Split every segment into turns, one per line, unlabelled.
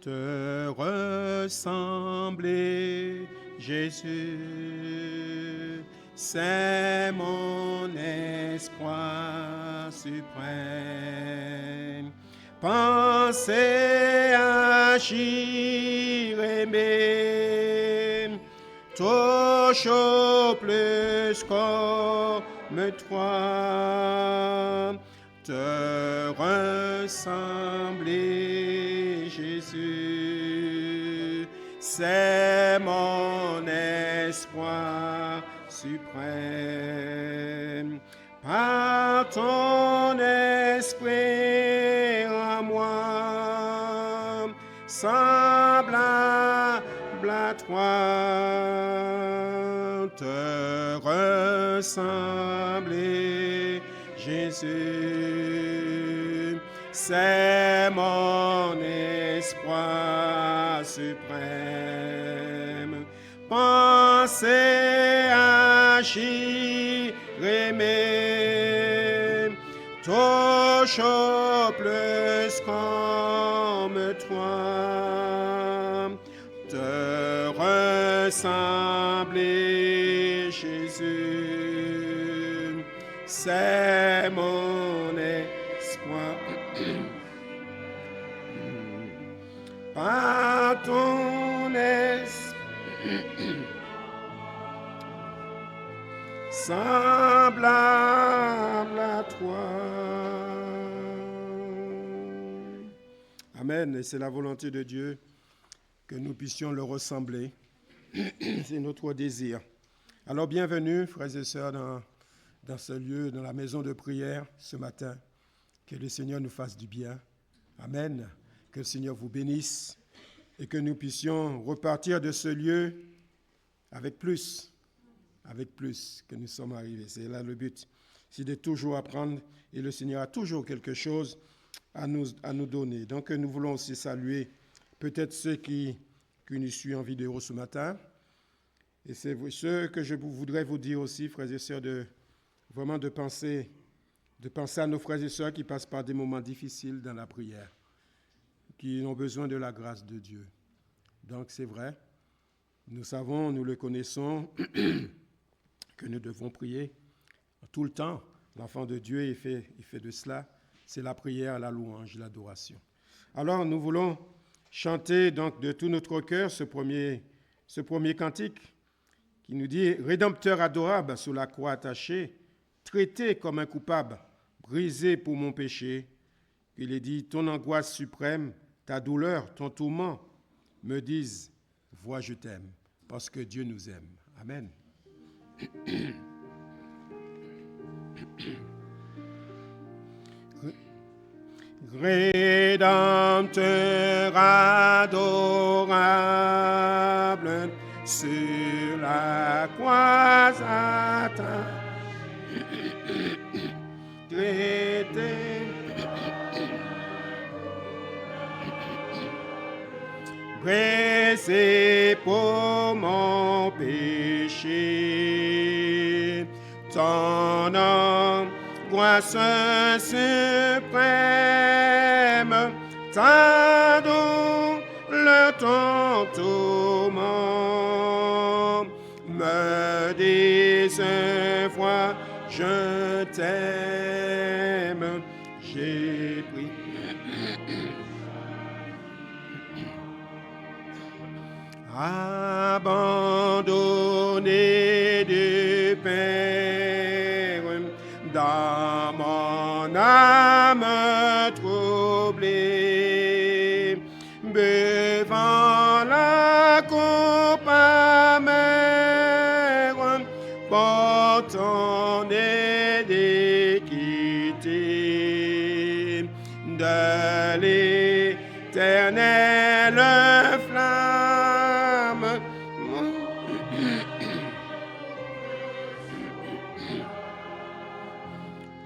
te ressembler, Jésus, c'est mon espoir suprême. Penser, agir, aimer, toujours plus comme toi, te ressembler, Jésus, c'est mon espoir suprême. Par ton esprit en moi, semblable à toi, te ressembler, Jésus, c'est mon espoir suprême. Penser, agir, aimer, toujours plus comme toi, te ressembler, Jésus, c'est mon espoir. Par ton esprit, semblable à toi. Amen. Et c'est la volonté de Dieu que nous puissions le ressembler. C'est notre désir. Alors, bienvenue, frères et sœurs, dans ce lieu, dans la maison de prière ce matin. Que le Seigneur nous fasse du bien. Amen. Que le Seigneur vous bénisse et que nous puissions repartir de ce lieu avec plus que nous sommes arrivés. C'est là le but. C'est de toujours apprendre et le Seigneur a toujours quelque chose à nous donner. Donc nous voulons aussi saluer peut-être ceux qui nous suivent en vidéo ce matin. Et c'est ce que je voudrais vous dire aussi, frères et sœurs, vraiment de penser à nos frères et sœurs qui passent par des moments difficiles dans la prière, qui ont besoin de la grâce de Dieu. Donc c'est vrai, nous savons, nous le connaissons, que nous devons prier tout le temps. L'enfant de Dieu, il fait de cela. C'est la prière, la louange, l'adoration. Alors nous voulons chanter donc de tout notre cœur ce premier cantique qui nous dit « Rédempteur adorable sur la croix attaché, traité comme un coupable, brisé pour mon péché. » Il est dit « Ton angoisse suprême, ta douleur, ton tourment me disent « Vois, je t'aime, parce que Dieu nous aime. » Amen. Rédempteur adorable, sur la croix attaché, traité, brisé pour mon péché, ton angoisse suprême, ta douleur, ton tourment, me disent, vois, je t'aime, j'ai pris. Abandonné du Père, dans mon âme troublée, buvant la coupe amère, portant d'équité de l'éternelle flamme.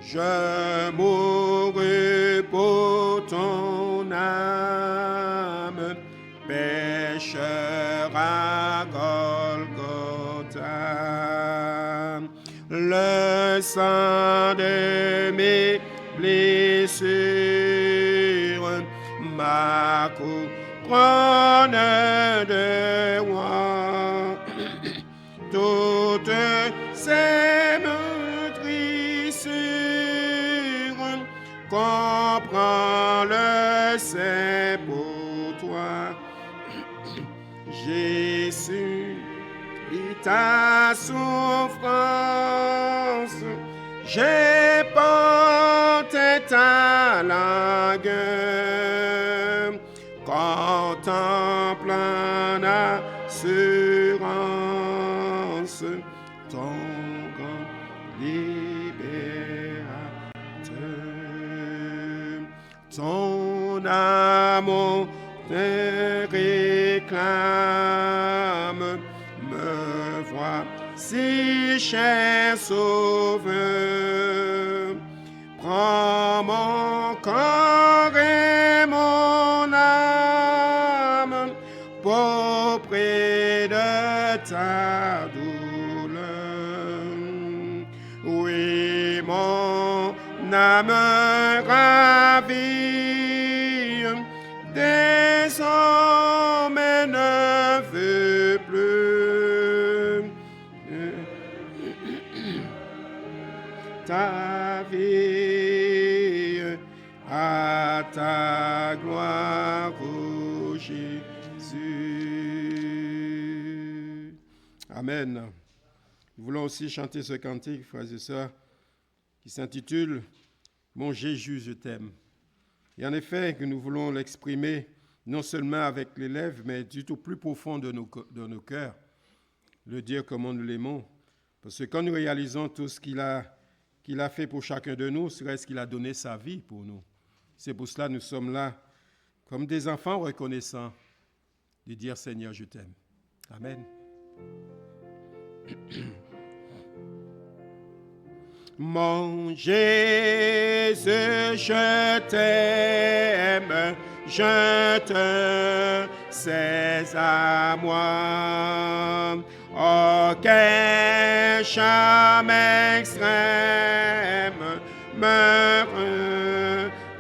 Je mourus pour ton âme, pécheur à Golgotha. Le sang de mes blessures m'a la couronne de roi. Toutes ces meurtrissures, comprends-le, c'est pour toi. Jésus, et ta souffrance, j'ai porté ta langue, contemplant assurance ton grand libérateur. Ton amour te réclame, me voici, cher Sauveur. Prends mon corps et mon âme pour près de ta douleur. Oui, mon âme ravie, désormais ne veut plus ta vie, à ta gloire, ô Jésus. Amen. Nous voulons aussi chanter ce cantique, frères et sœurs, qui s'intitule « Mon Jésus, je t'aime ». Et en effet, que nous voulons l'exprimer non seulement avec les lèvres, mais du tout plus profond de nos cœurs, le dire comme nous l'aimons. Parce que quand nous réalisons tout ce qu'il a fait pour chacun de nous, serait-ce qu'il a donné sa vie pour nous. C'est pour cela que nous sommes là, comme des enfants reconnaissants, de dire « Seigneur, je t'aime ». Amen. Mon Jésus, je t'aime, je te sais à moi. Aucun chemin extrême me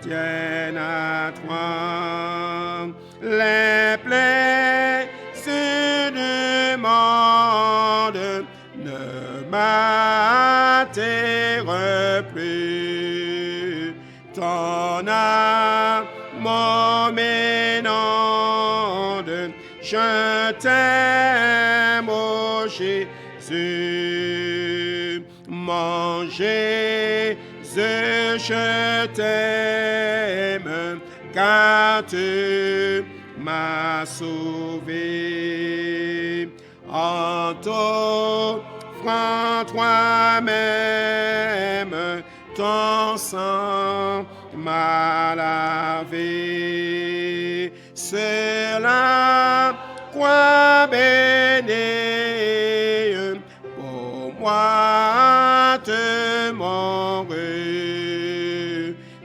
retient à toi. Les plaisirs du monde ne m'attirent plus. Ton amour m'inonde, je t'aime, ô Jésus. Mon Jésus, je t'aime, car tu m'as sauvé. En t'offrant toi-même, ton sang m'a lavé. Sur la croix bénie, pour moi te mourir.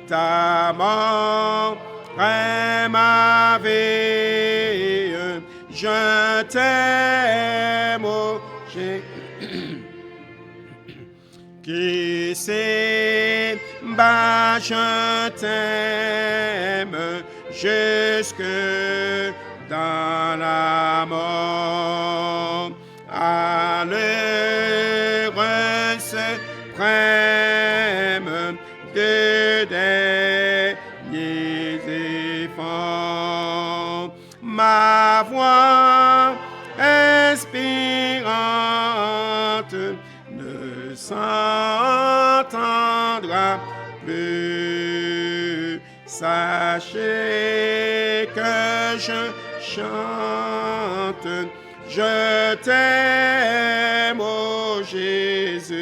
Ta mort est ma vie, je t'aime, ô Jésus. Qui s'est bas, je t'aime, jusque dans la mort. À l'heure suprême de derniers efforts, ma voix inspirante ne s'entendra plus. Sachez que je chante, je t'aime, ô Jésus.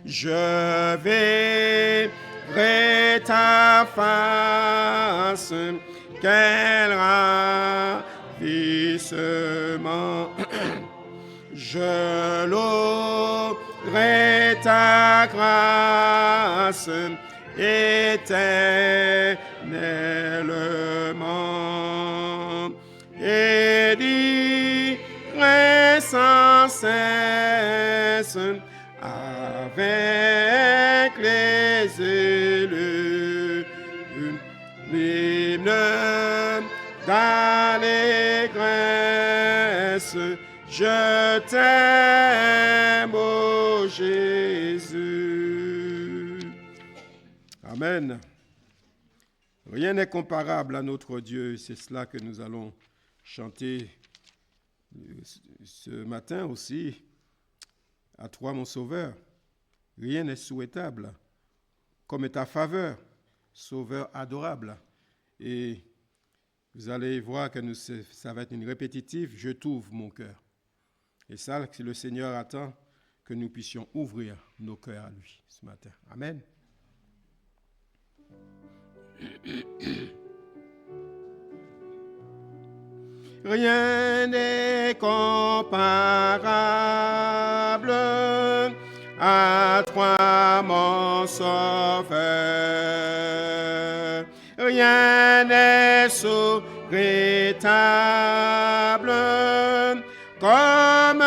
Je verrai ta face, quel ravissement. Je louerai ta grâce éternellement et dirai sans cesse avec les élus, l'hymne d'allégresse. Je t'aime, ô Jésus. Amen. Rien n'est comparable à notre Dieu. C'est cela que nous allons chanter ce matin aussi. À toi, mon Sauveur. Rien n'est souhaitable comme ta faveur, Sauveur adorable. Et vous allez voir que ça va être une répétitive. Je t'ouvre mon cœur. Et ça, le Seigneur attend que nous puissions ouvrir nos cœurs à lui ce matin. Amen. Rien n'est comparable à toi, mon Sauveur. Rien n'est souhaitable comme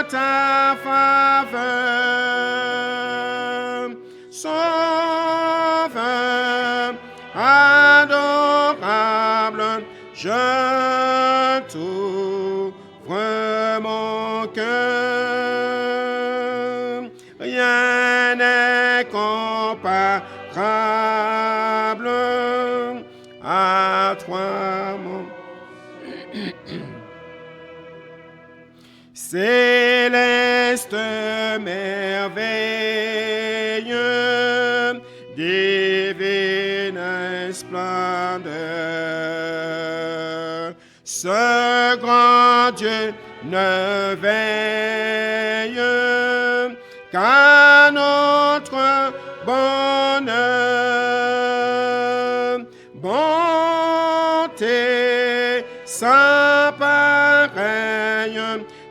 ta faveur. Sauveur adorable, je t'ouvre mon cœur. Rien n'est comparable à toi, mon céleste merveille, divine splendeur. Ce grand Dieu ne veille qu'à notre bonheur. Bonté sans pareille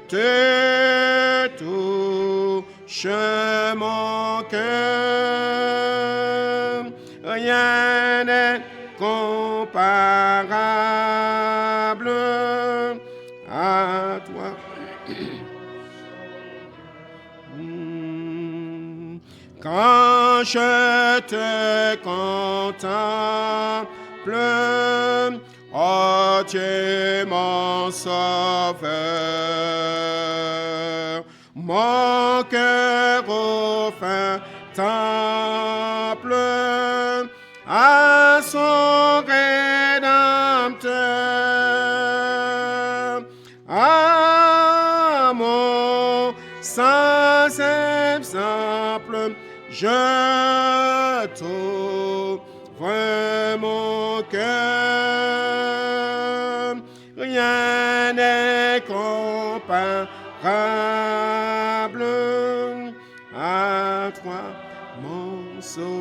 te touche mon cœur. Rien n'est comparable à toi. Quand je te contemple, ô Dieu mon Sauveur, mon cœur au fin temple à son Rédempteur. Amour sans exemple, je t'ouvre mon cœur. Rien n'est comparable à toi, mon Sauveur.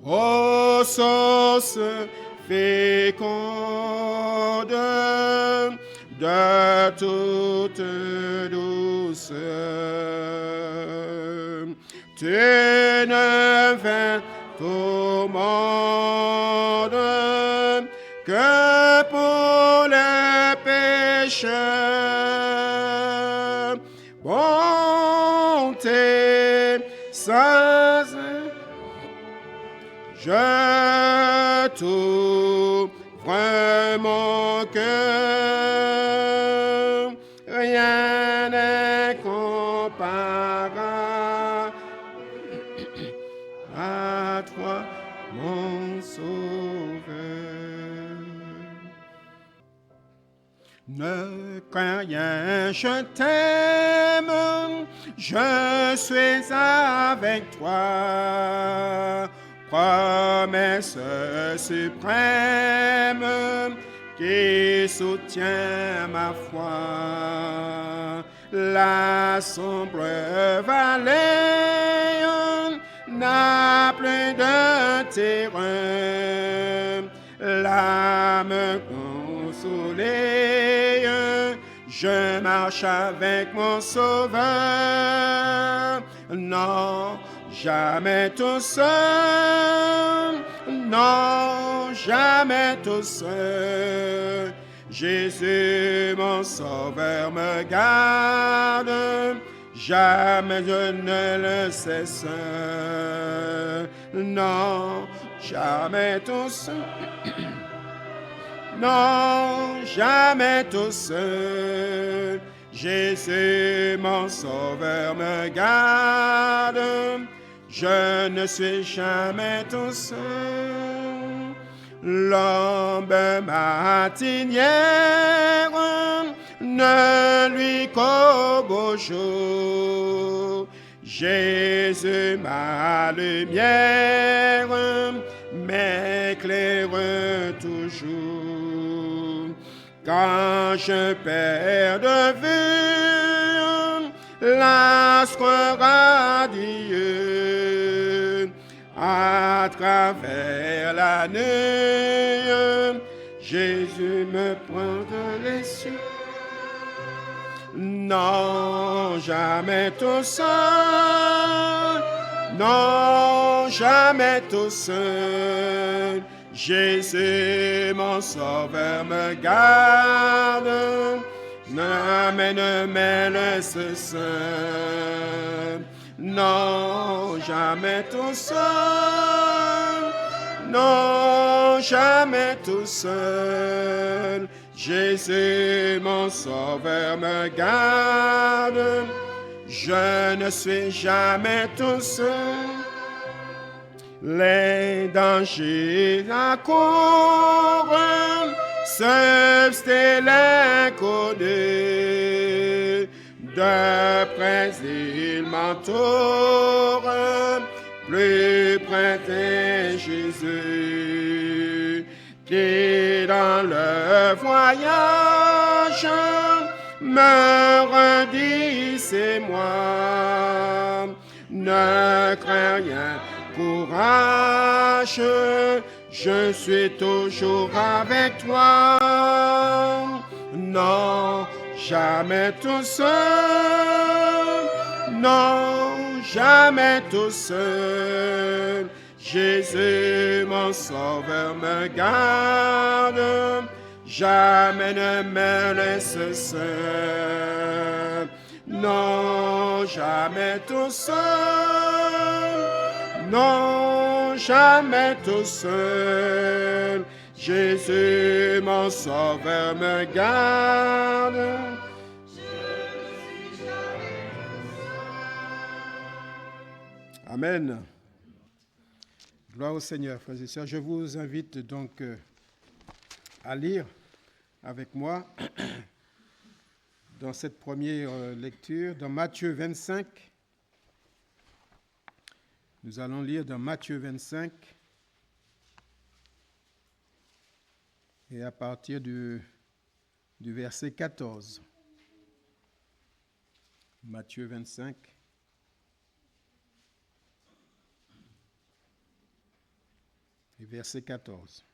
Ô source féconde de toute douceur, tu ne viens au monde que pour le pécheur. Bonté sans je t'ouvre mon cœur. Rien n'est comparable à toi, mon Sauveur. Ne crains rien, je t'aime, je suis avec toi. Promesse suprême qui soutient ma foi. La sombre vallée n'a plus de terreur. L'âme consolée, je marche avec mon Sauveur. Non, jamais tout seul, non, jamais tout seul. Jésus, mon Sauveur, me garde, jamais je ne le sais seul. Non, jamais tout seul. Non, jamais tout seul. Jésus, mon sauveur, me garde. Je ne suis jamais tout seul. L'ombre matinière ne lui qu'au beau jour. Jésus, ma lumière, m'éclaire toujours. Quand je perds de vue l'astre radieux, à travers la nuit, Jésus me prend de les cieux. Non, jamais tout seul. Non, jamais tout seul. Jésus, mon sauveur, me garde. Ne me laisse seul. Non, jamais tout seul. Non, jamais tout seul. Jésus, mon sauveur, me garde. Je ne suis jamais tout seul. Les dangers accourent, c'est l'inconnu. De près il m'entoure, plus près est Jésus, qui dans le voyage me redit c'est moi. Ne crains rien, courage, je suis toujours avec toi. Non, jamais tout seul. Non, jamais tout seul. Jésus, mon sauveur, me garde. Jamais ne me laisse seul. Non, jamais tout seul. Non, jamais tout seul. Jésus, mon sauveur, me garde. Amen. Gloire au Seigneur, frères et sœurs. Je vous invite donc à lire avec moi dans cette première lecture, dans Matthieu 25. Nous allons lire dans Matthieu 25 et à partir du verset 14. Matthieu 25. Et verset 14.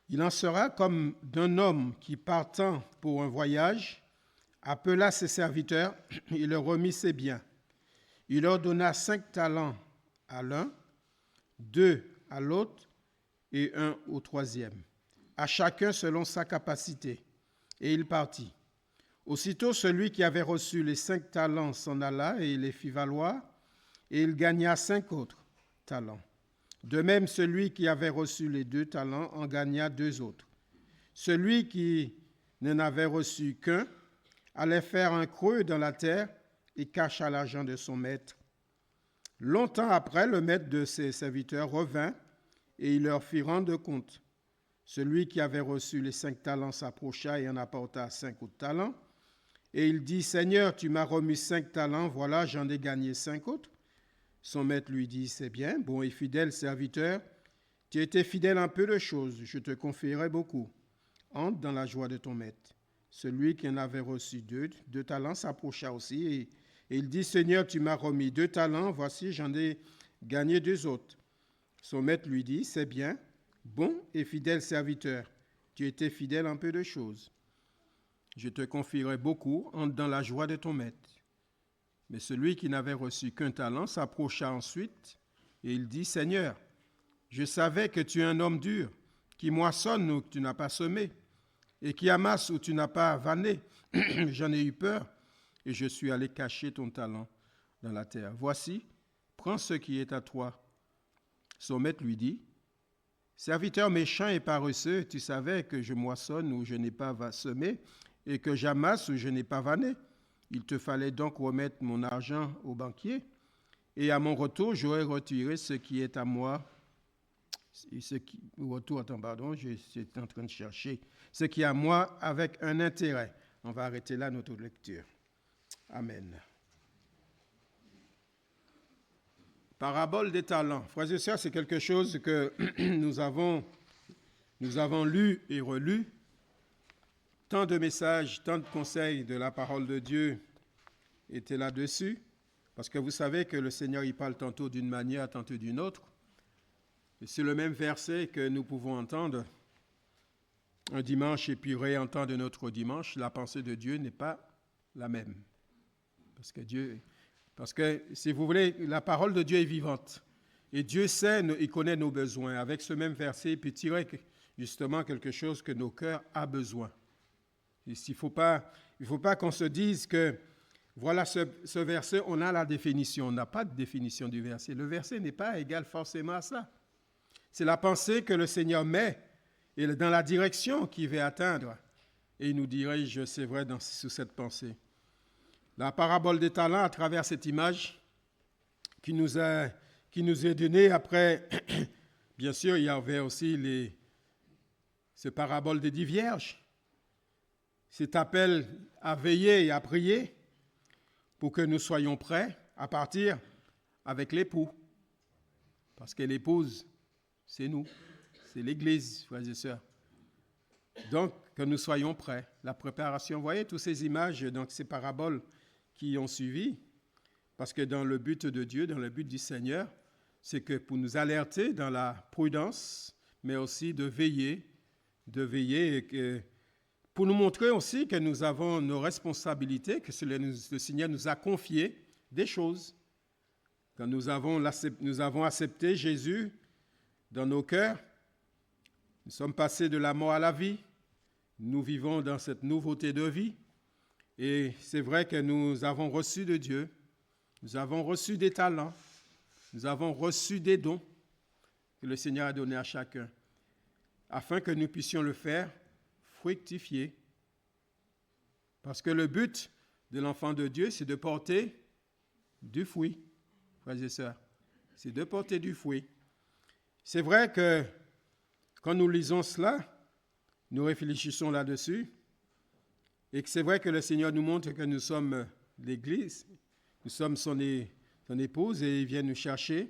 Il en sera comme d'un homme qui, partant pour un voyage, appela ses serviteurs et leur remit ses biens. Il leur donna 5 talents à l'un, 2 à l'autre et 1 au troisième, à chacun selon sa capacité. Et il partit. Aussitôt, celui qui avait reçu les 5 talents s'en alla et les fit valoir, et il gagna 5 autres talents. De même, celui qui avait reçu les 2 talents en gagna 2 autres. Celui qui n'en avait reçu qu'un allait faire un creux dans la terre et cacha l'argent de son maître. Longtemps après, le maître de ses serviteurs revint et il leur fit rendre compte. Celui qui avait reçu les 5 talents s'approcha et en apporta 5 autres talents. Et il dit, « Seigneur, tu m'as remis 5 talents, voilà, j'en ai gagné 5 autres. » Son maître lui dit, « C'est bien, bon et fidèle serviteur, tu as été fidèle en peu de choses, je te confierai beaucoup. Entre dans la joie de ton maître. » Celui qui en avait reçu 2 talents s'approcha aussi et il dit, « Seigneur, tu m'as remis 2 talents, voici, j'en ai gagné 2 autres. » Son maître lui dit, « C'est bien, bon et fidèle serviteur, tu as été fidèle en peu de choses. Je te confierai beaucoup, entre dans la joie de ton maître. » Mais celui qui n'avait reçu qu'un talent s'approcha ensuite et il dit, « Seigneur, je savais que tu es un homme dur, qui moissonne où tu n'as pas semé, et qui amasse où tu n'as pas vanné. J'en ai eu peur, et je suis allé cacher ton talent dans la terre. Voici, prends ce qui est à toi. son maître lui dit, « Serviteur méchant et paresseux, tu savais que je moissonne où je n'ai pas semé et que j'amasse où je n'ai pas vanné. Il te fallait donc remettre mon argent au banquier, et à mon retour, j'aurais retiré ce qui est à moi. » J'étais en train de chercher ce qui est à moi avec un intérêt. On va arrêter là notre lecture. Amen. Parabole des talents. Frères et sœurs, c'est quelque chose que nous avons lu et relu. Tant de messages, tant de conseils de la parole de Dieu étaient là-dessus. Parce que vous savez que le Seigneur, il parle tantôt d'une manière, tantôt d'une autre. Et c'est le même verset que nous pouvons entendre un dimanche et puis réentendre un autre dimanche. La pensée de Dieu n'est pas la même. Parce que, si vous voulez, la parole de Dieu est vivante. Et Dieu sait, il connaît nos besoins. Avec ce même verset, il peut tirer justement quelque chose que nos cœurs ont besoin. Il ne faut pas qu'on se dise que, voilà ce verset, on a la définition. On n'a pas de définition du verset. Le verset n'est pas égal forcément à ça. C'est la pensée que le Seigneur met et dans la direction qu'il veut atteindre. Et il nous dirige, c'est vrai, sous cette pensée. La parabole des talents, à travers cette image qui nous est donnée après, bien sûr, il y avait aussi ces paraboles des 10 vierges, cet appel à veiller et à prier pour que nous soyons prêts à partir avec l'époux. Parce que l'épouse, c'est nous, c'est l'Église, frères et sœurs. Donc, que nous soyons prêts. La préparation, vous voyez, toutes ces images, donc ces paraboles qui ont suivi, parce que dans le but de Dieu, dans le but du Seigneur, c'est que pour nous alerter dans la prudence, mais aussi de veiller et que, pour nous montrer aussi que nous avons nos responsabilités, que le Seigneur nous a confié des choses. Quand nous avons accepté Jésus dans nos cœurs, nous sommes passés de la mort à la vie, nous vivons dans cette nouveauté de vie, et c'est vrai que nous avons reçu de Dieu, nous avons reçu des talents, nous avons reçu des dons que le Seigneur a donnés à chacun, afin que nous puissions le faire fructifier. Parce que le but de l'enfant de Dieu, c'est de porter du fruit, frères et sœurs. C'est de porter du fruit. C'est vrai que quand nous lisons cela, nous réfléchissons là-dessus, et que c'est vrai que le Seigneur nous montre que nous sommes l'Église, nous sommes son épouse, et il vient nous chercher.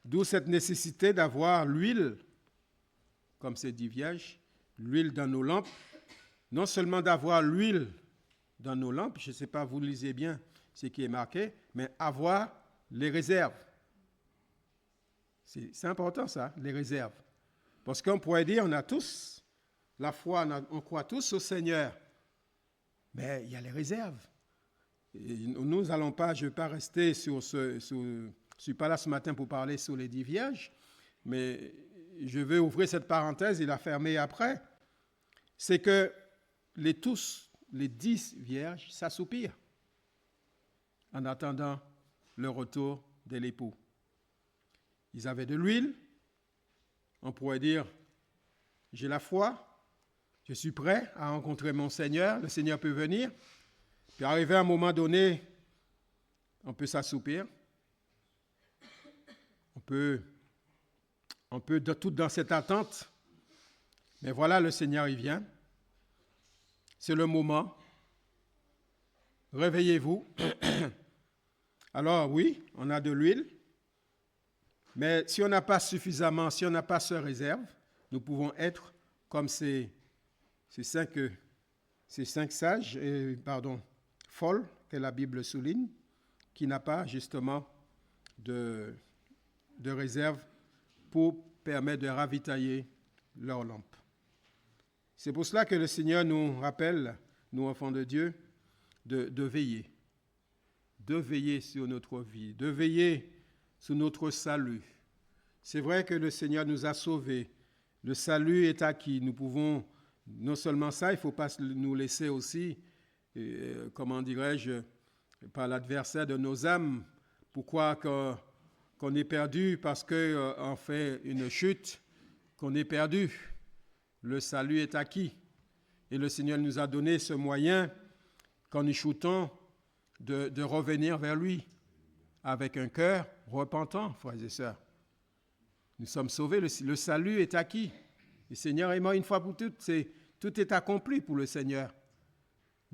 D'où cette nécessité d'avoir l'huile, comme ces 10 vierges, l'huile dans nos lampes. Non seulement d'avoir l'huile dans nos lampes, je ne sais pas, vous lisez bien ce qui est marqué, mais avoir les réserves. C'est important ça, les réserves. Parce qu'on pourrait dire, on a tous la foi, on croit tous au Seigneur, mais il y a les réserves. Et nous n'allons pas, je ne vais pas rester je ne suis pas là ce matin pour parler sur les 10 vierges, mais je vais ouvrir cette parenthèse et la fermer après. C'est que les 10 vierges s'assoupirent en attendant le retour de l'époux. Ils avaient de l'huile, on pourrait dire, j'ai la foi, je suis prêt à rencontrer mon Seigneur, le Seigneur peut venir. Puis arrivé à un moment donné, on peut s'assoupir, on peut tout dans cette attente, mais voilà, le Seigneur, il vient. C'est le moment. Réveillez-vous. Alors oui, on a de l'huile, mais si on n'a pas suffisamment, si on n'a pas ce réserve, nous pouvons être comme ces 5 sages, folles que la Bible souligne, qui n'a pas justement de réserve pour permettre de ravitailler leurs lampes. C'est pour cela que le Seigneur nous rappelle, nous enfants de Dieu, de veiller sur notre vie, de veiller sur notre salut. C'est vrai que le Seigneur nous a sauvés. Le salut est acquis. Nous pouvons, non seulement ça, il ne faut pas nous laisser aussi, comment dirais-je, par l'adversaire de nos âmes. Pourquoi qu'on qu'on est perdu parce qu'on fait une chute, qu'on est perdu. Le salut est acquis. Et le Seigneur nous a donné ce moyen, quand nous chutons, de revenir vers lui avec un cœur repentant, frères et sœurs. Nous sommes sauvés, le salut est acquis. Le Seigneur est mort une fois pour toutes, tout est accompli pour le Seigneur.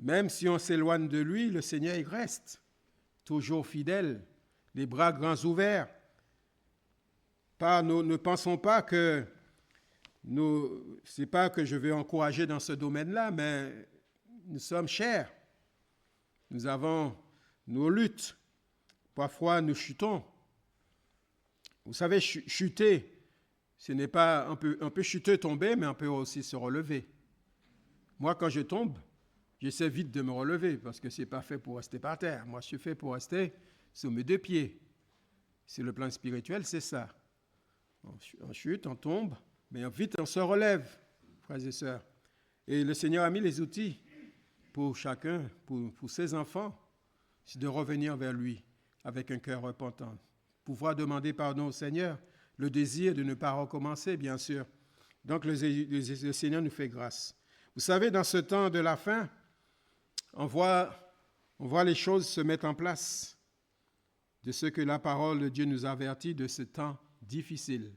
Même si on s'éloigne de lui, le Seigneur il reste toujours fidèle, les bras grands ouverts. Ne pensons pas que c'est pas que je veux encourager dans ce domaine-là, mais nous sommes chers. Nous avons nos luttes. Parfois, nous chutons. Vous savez, chuter, ce n'est pas on peut chuter, tomber, mais on peut aussi se relever. Moi, quand je tombe, j'essaie vite de me relever parce que ce n'est pas fait pour rester par terre. Moi, je suis fait pour rester sur mes deux pieds. Sur le plan spirituel, c'est ça. On chute, on tombe, mais vite on se relève, frères et sœurs. Et le Seigneur a mis les outils pour chacun, pour ses enfants, c'est de revenir vers lui avec un cœur repentant. Pouvoir demander pardon au Seigneur, le désir de ne pas recommencer, bien sûr. Donc le Seigneur nous fait grâce. Vous savez, dans ce temps de la fin, on voit les choses se mettre en place de ce que la parole de Dieu nous avertit de ce temps difficile.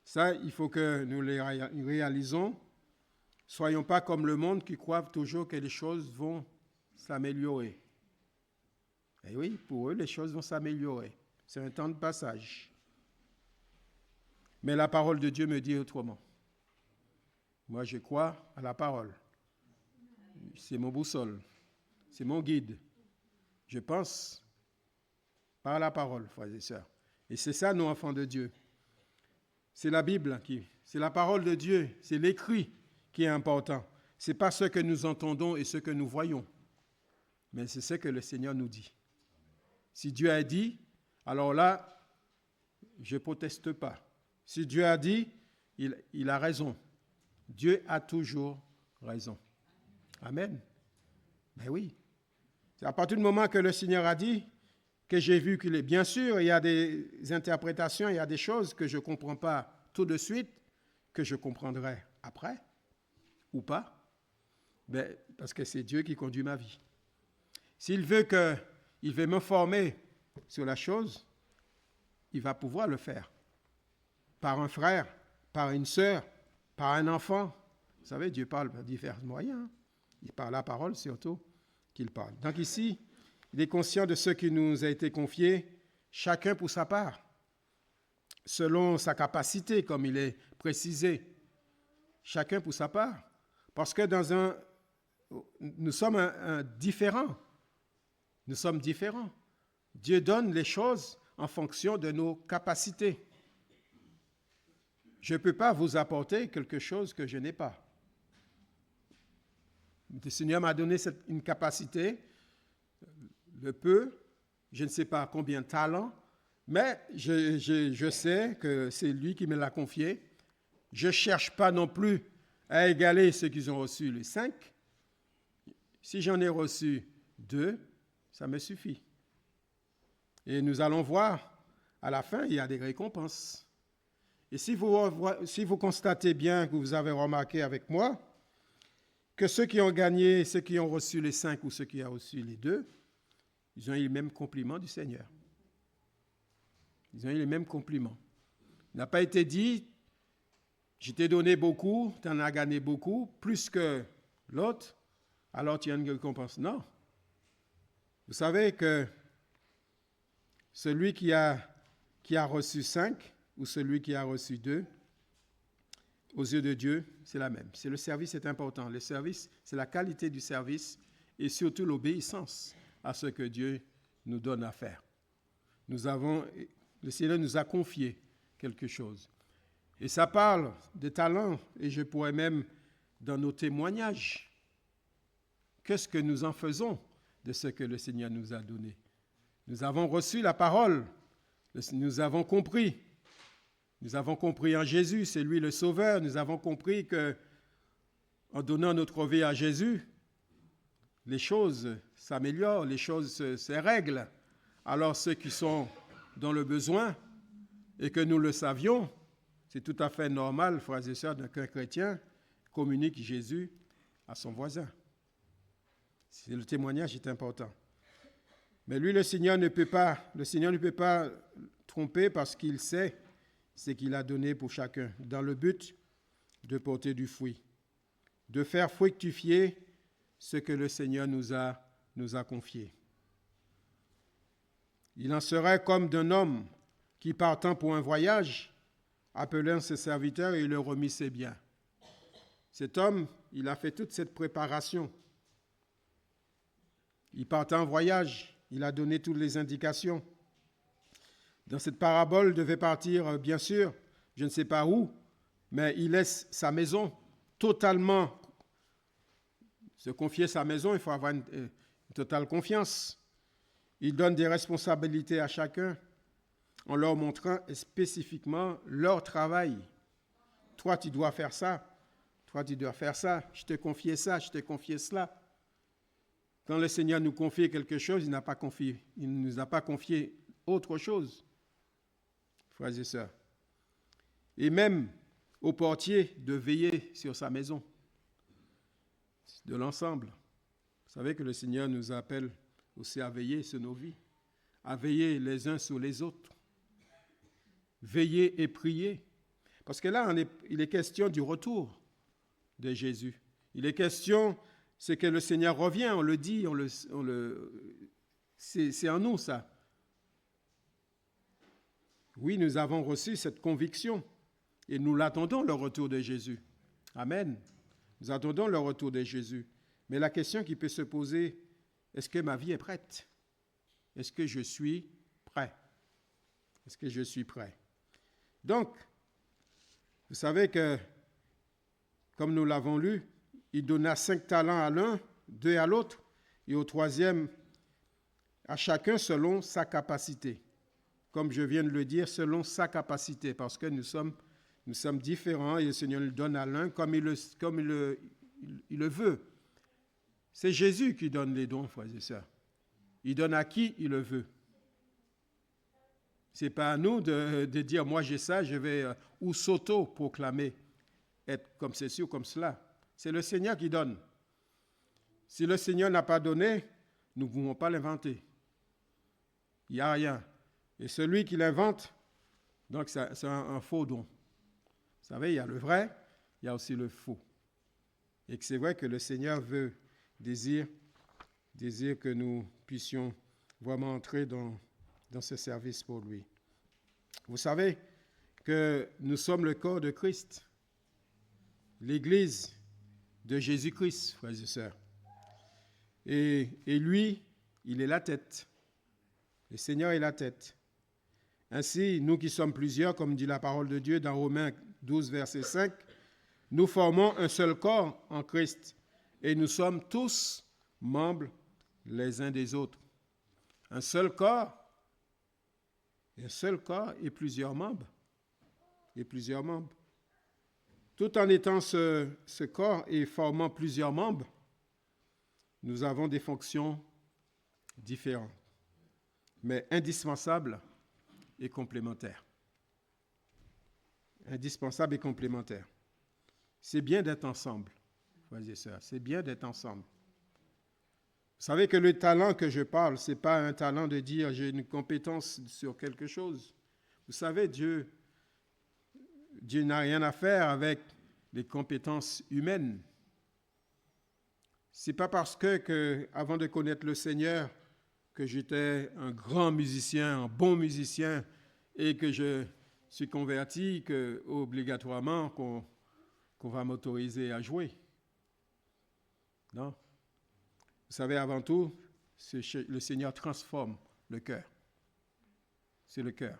Ça, il faut que nous les réalisons. Soyons pas comme le monde qui croit toujours que les choses vont s'améliorer. Et oui, pour eux, les choses vont s'améliorer. C'est un temps de passage. Mais la parole de Dieu me dit autrement. Moi, je crois à la parole. C'est mon boussole. C'est mon guide. Je pense par la parole, frères et sœurs. Et c'est ça, nos enfants de Dieu. C'est la Bible, c'est la parole de Dieu, c'est l'écrit qui est important. Ce n'est pas ce que nous entendons et ce que nous voyons, mais c'est ce que le Seigneur nous dit. Si Dieu a dit, alors là, je ne proteste pas. Si Dieu a dit, il a raison. Dieu a toujours raison. Amen. Ben oui. C'est à partir du moment que le Seigneur a dit, que j'ai vu qu'il est. Bien sûr, il y a des interprétations, il y a des choses que je ne comprends pas tout de suite, que je comprendrai après, ou pas, ben, parce que c'est Dieu qui conduit ma vie. S'il veut me former sur la chose, il va pouvoir le faire. Par un frère, par une sœur, par un enfant. Vous savez, Dieu parle par divers moyens. Il parle la parole surtout qu'il parle. Donc ici, il est conscient de ce qui nous a été confié, chacun pour sa part, selon sa capacité, comme il est précisé. Chacun pour sa part. Parce que nous sommes différents. Nous sommes différents. Dieu donne les choses en fonction de nos capacités. Je ne peux pas vous apporter quelque chose que je n'ai pas. Le Seigneur m'a donné une capacité, le peu, je ne sais pas combien de talents, mais je sais que c'est lui qui me l'a confié. Je ne cherche pas non plus à égaler ceux qui ont reçu les 5. Si j'en ai reçu 2, ça me suffit. Et nous allons voir, à la fin, il y a des récompenses. Et si vous constatez bien, que vous avez remarqué avec moi, que ceux qui ont gagné, ceux qui ont reçu les 5 ou ceux qui ont reçu les 2, ils ont eu les mêmes compliments du Seigneur. Ils ont eu les mêmes compliments. Il n'a pas été dit, je t'ai donné beaucoup, tu en as gagné beaucoup, plus que l'autre, alors tu as une récompense. Non. Vous savez que celui qui a reçu 5 ou celui qui a reçu 2, aux yeux de Dieu, c'est la même. Le service est important. Le service, c'est la qualité du service et surtout l'obéissance à ce que Dieu nous donne à faire. Le Seigneur nous a confié quelque chose. Et ça parle de talents, et je pourrais même, dans nos témoignages, qu'est-ce que nous en faisons de ce que le Seigneur nous a donné? Nous avons reçu la parole, nous avons compris. Nous avons compris en Jésus, c'est lui le Sauveur. Nous avons compris qu'en donnant notre vie à Jésus, les choses s'améliorent, les choses se règlent. Alors ceux qui sont dans le besoin et que nous le savions, c'est tout à fait normal, frères et sœurs, qu'un chrétien communique Jésus à son voisin. Le témoignage est important. Mais lui, le Seigneur ne peut pas tromper parce qu'il sait ce qu'il a donné pour chacun, dans le but de porter du fruit, de faire fructifier ce que le Seigneur nous a confié. Il en serait comme d'un homme qui, partant pour un voyage, appelant ses serviteurs et il leur remit ses biens. Cet homme, il a fait toute cette préparation. Il partait en voyage, il a donné toutes les indications. Dans cette parabole, il devait partir, bien sûr, je ne sais pas où, mais il laisse sa maison totalement. Se confier sa maison, il faut avoir une totale confiance. Il donne des responsabilités à chacun en leur montrant spécifiquement leur travail. Toi, tu dois faire ça. Toi, tu dois faire ça. Je te confiais ça, je te confiais cela. Quand le Seigneur nous confie quelque chose, il ne nous a pas confié autre chose, frères et sœurs. Et même au portier de veiller sur sa maison, de l'ensemble. Vous savez que le Seigneur nous appelle aussi à veiller sur nos vies, à veiller les uns sur les autres, veiller et prier. Parce que là, il est question du retour de Jésus. Il est question, c'est que le Seigneur revient, on le dit, c'est en nous ça. Oui, nous avons reçu cette conviction et nous l'attendons, le retour de Jésus. Amen. Nous attendons le retour de Jésus. Mais la question qui peut se poser, est-ce que ma vie est prête? Est-ce que je suis prêt? Est-ce que je suis prêt? Donc, vous savez que, comme nous l'avons lu, il donna 5 talents à l'un, 2 à l'autre, et au troisième, à chacun selon sa capacité. Comme je viens de le dire, selon sa capacité, parce que nous sommes différents et le Seigneur le donne à l'un comme il le veut. C'est Jésus qui donne les dons, frères et sœurs. Il donne à qui il le veut. Ce n'est pas à nous de dire, moi j'ai ça, je vais ou s'auto-proclamer, être comme ceci ou comme cela. C'est le Seigneur qui donne. Si le Seigneur n'a pas donné, nous ne pouvons pas l'inventer. Il n'y a rien. Et celui qui l'invente, donc c'est un faux don. Vous savez, il y a le vrai, il y a aussi le faux. Et que c'est vrai que le Seigneur désire que nous puissions vraiment entrer dans ce service pour lui. Vous savez que nous sommes le corps de Christ, l'Église de Jésus-Christ, frères et sœurs. Et lui, il est la tête. Le Seigneur est la tête. Ainsi, nous qui sommes plusieurs, comme dit la parole de Dieu dans Romains 12, verset 5, nous formons un seul corps en Christ et nous sommes tous membres les uns des autres. Un seul corps et plusieurs membres. Et plusieurs membres. Tout en étant ce corps et formant plusieurs membres, nous avons des fonctions différentes, mais indispensables et complémentaires. Indispensables et complémentaires. C'est bien d'être ensemble, frères et sœurs. C'est bien d'être ensemble. Vous savez que le talent que je parle, ce n'est pas un talent de dire j'ai une compétence sur quelque chose. Vous savez, Dieu n'a rien à faire avec les compétences humaines. Ce n'est pas parce que, avant de connaître le Seigneur, que j'étais un grand musicien, un bon musicien, et que je suis converti, que obligatoirement qu'on va m'autoriser à jouer. Non. Vous savez, avant tout, le Seigneur transforme le cœur. C'est le cœur.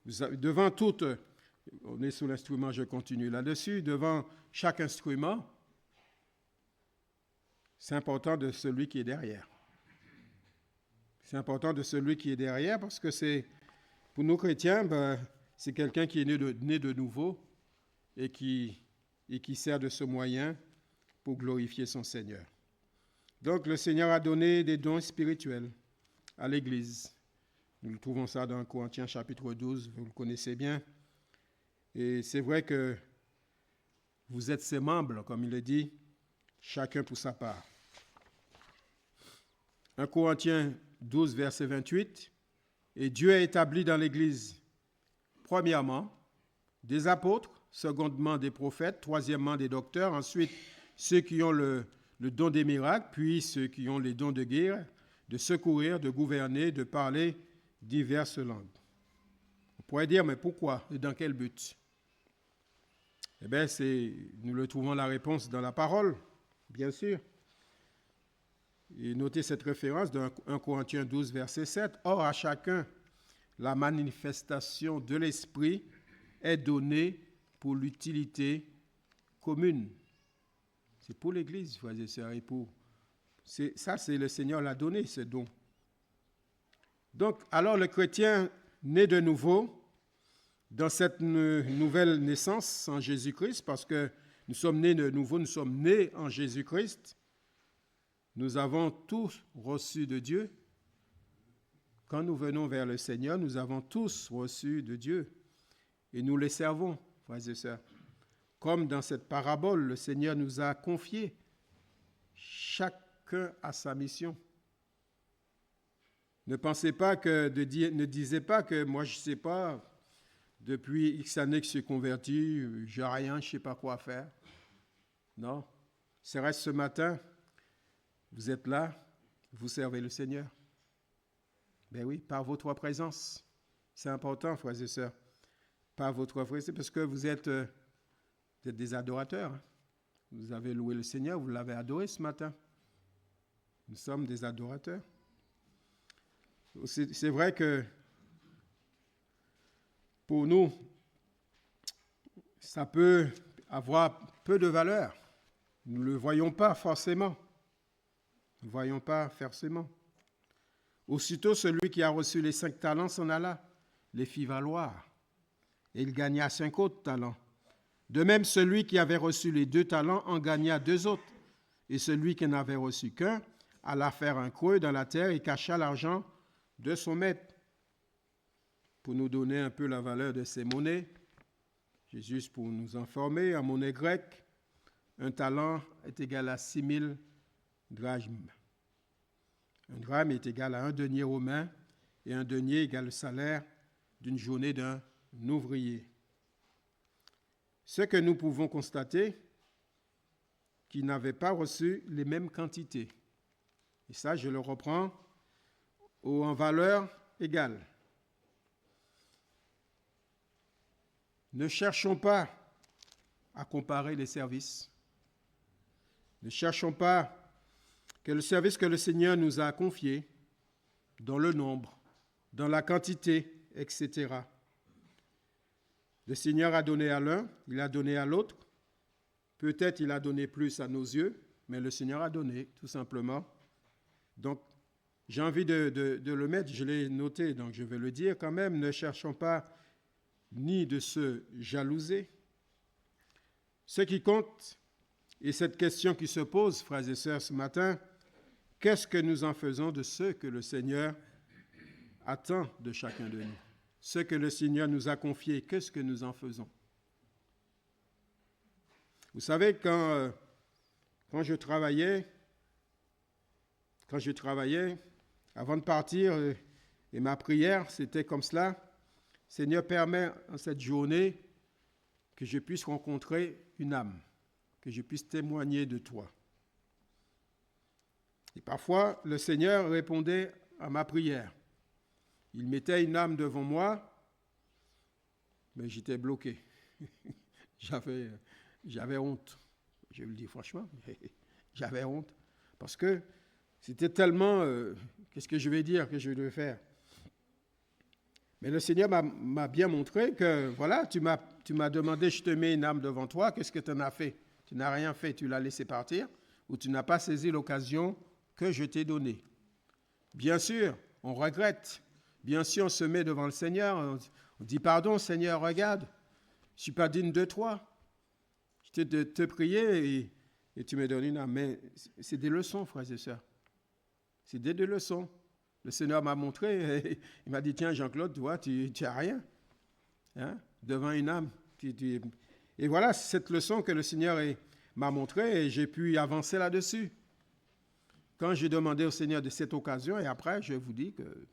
Devant toute, on est sous l'instrument, je continue là-dessus, devant chaque instrument, c'est important de celui qui est derrière. C'est important de celui qui est derrière parce que pour nous chrétiens, c'est quelqu'un qui est né de nouveau et qui sert de ce moyen pour glorifier son Seigneur. Donc le Seigneur a donné des dons spirituels à l'Église Nous trouvons ça dans Corinthiens chapitre 12, vous le connaissez bien. Et c'est vrai que vous êtes ses membres, comme il le dit, chacun pour sa part. 1 Corinthiens 12, verset 28. Et Dieu a établi dans l'Église, premièrement, des apôtres, secondement des prophètes, troisièmement des docteurs, ensuite ceux qui ont le don des miracles, puis ceux qui ont les dons de guerre, de secourir, de gouverner, de parler diverses langues. On pourrait dire, mais pourquoi et dans quel but? Eh bien, nous le trouvons la réponse dans la parole, bien sûr. Et notez cette référence dans 1 Corinthiens 12, verset 7. Or, à chacun, la manifestation de l'Esprit est donnée pour l'utilité commune. C'est pour l'Église, frères et sœurs, et ça, c'est le Seigneur l'a donné, ce don. Donc, alors le chrétien né de nouveau, dans cette nouvelle naissance en Jésus-Christ, parce que nous sommes nés de nouveau, nous sommes nés en Jésus-Christ, nous avons tous reçu de Dieu. Quand nous venons vers le Seigneur, nous avons tous reçu de Dieu et nous les servons, frères et sœurs. Comme dans cette parabole, le Seigneur nous a confié chacun à sa mission. Ne pensez pas ne disez pas que moi je ne sais pas, depuis X années que je suis converti, j'ai rien, je ne sais pas quoi faire. Non, c'est reste ce matin, vous êtes là, vous servez le Seigneur. Ben oui, par votre présence. C'est important, frères et sœurs. Par votre présence, parce que vous êtes des adorateurs. Vous avez loué le Seigneur, vous l'avez adoré ce matin. Nous sommes des adorateurs. C'est vrai que pour nous, ça peut avoir peu de valeur. Nous ne le voyons pas forcément. Nous ne voyons pas forcément. Aussitôt, celui qui a reçu les 5 talents s'en alla, les fit valoir. Et il gagna 5 autres talents. De même, celui qui avait reçu les 2 talents en gagna 2 autres. Et celui qui n'avait reçu qu'un alla faire un creux dans la terre et cacha l'argent de son maître. Pour nous donner un peu la valeur de ces monnaies, c'est juste pour nous informer, en monnaie grecque, un talent est égal à 6000 drachmes. Un drachme est égal à un denier romain et un denier égale le salaire d'une journée d'un ouvrier. Ce que nous pouvons constater, qu'ils n'avaient pas reçu les mêmes quantités. Et ça, je le reprends, en valeur égale. Ne cherchons pas à comparer les services. Ne cherchons pas que le service que le Seigneur nous a confié, dans le nombre, dans la quantité, etc. Le Seigneur a donné à l'un, il a donné à l'autre. Peut-être il a donné plus à nos yeux, mais le Seigneur a donné, tout simplement. Donc, j'ai envie de le mettre, je l'ai noté, donc je vais le dire quand même. Ne cherchons pas ni de se jalouser. Ce qui compte, et cette question qui se pose, frères et sœurs, ce matin, qu'est-ce que nous en faisons de ce que le Seigneur attend de chacun de nous? Ce que le Seigneur nous a confié, qu'est-ce que nous en faisons? Vous savez, quand je travaillais, avant de partir, et ma prière, c'était comme cela, Seigneur, permets en cette journée que je puisse rencontrer une âme, que je puisse témoigner de toi. Et parfois, le Seigneur répondait à ma prière. Il mettait une âme devant moi, mais j'étais bloqué. J'avais honte. Je le dis franchement, j'avais honte. Parce que c'était tellement, qu'est-ce que je vais dire, que je devais faire. Mais le Seigneur m'a bien montré que, voilà, tu m'as demandé, je te mets une âme devant toi, qu'est-ce que tu en as fait? Tu n'as rien fait, tu l'as laissé partir, ou tu n'as pas saisi l'occasion que je t'ai donnée. Bien sûr, on regrette. Bien sûr, on se met devant le Seigneur, on dit, pardon Seigneur, regarde, je ne suis pas digne de toi. Je t'ai te prier et tu me donnes une âme. Mais c'est des leçons, frères et sœurs. C'est des leçons. Le Seigneur m'a montré, il m'a dit, tiens Jean-Claude, toi, tu n'as rien. Hein, devant une âme. Et voilà cette leçon que le Seigneur m'a montrée et j'ai pu avancer là-dessus. Quand j'ai demandé au Seigneur de cette occasion, et après, je vous dis que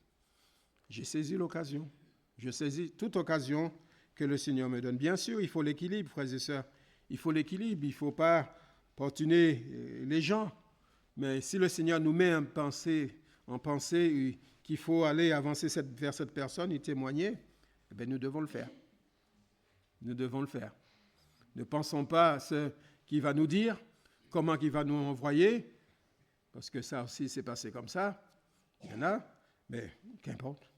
j'ai saisi l'occasion. Je saisis toute occasion que le Seigneur me donne. Bien sûr, il faut l'équilibre, frères et sœurs. Il faut l'équilibre. Il ne faut pas portuner les gens. Mais si le Seigneur nous met en pensée qu'il faut aller avancer vers cette personne et témoigner, eh bien, nous devons le faire. Nous devons le faire. Ne pensons pas à ce qu'il va nous dire, comment il va nous envoyer, parce que ça aussi s'est passé comme ça. Il y en a, mais qu'importe.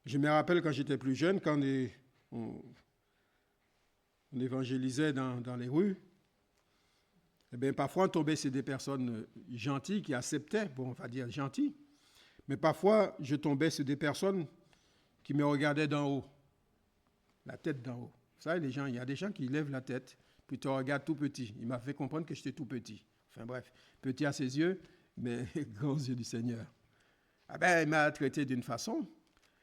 Je me rappelle quand j'étais plus jeune, quand on évangélisait dans les rues, eh bien, parfois on tombait sur des personnes gentilles qui acceptaient, bon, on va dire gentilles, mais parfois je tombais sur des personnes qui me regardaient d'en haut, la tête d'en haut. Vous savez, il y a des gens qui lèvent la tête, puis te regardent tout petit. Il m'a fait comprendre que j'étais tout petit. Enfin bref, petit à ses yeux, mais grands yeux du Seigneur. Eh bien, il m'a traité d'une façon.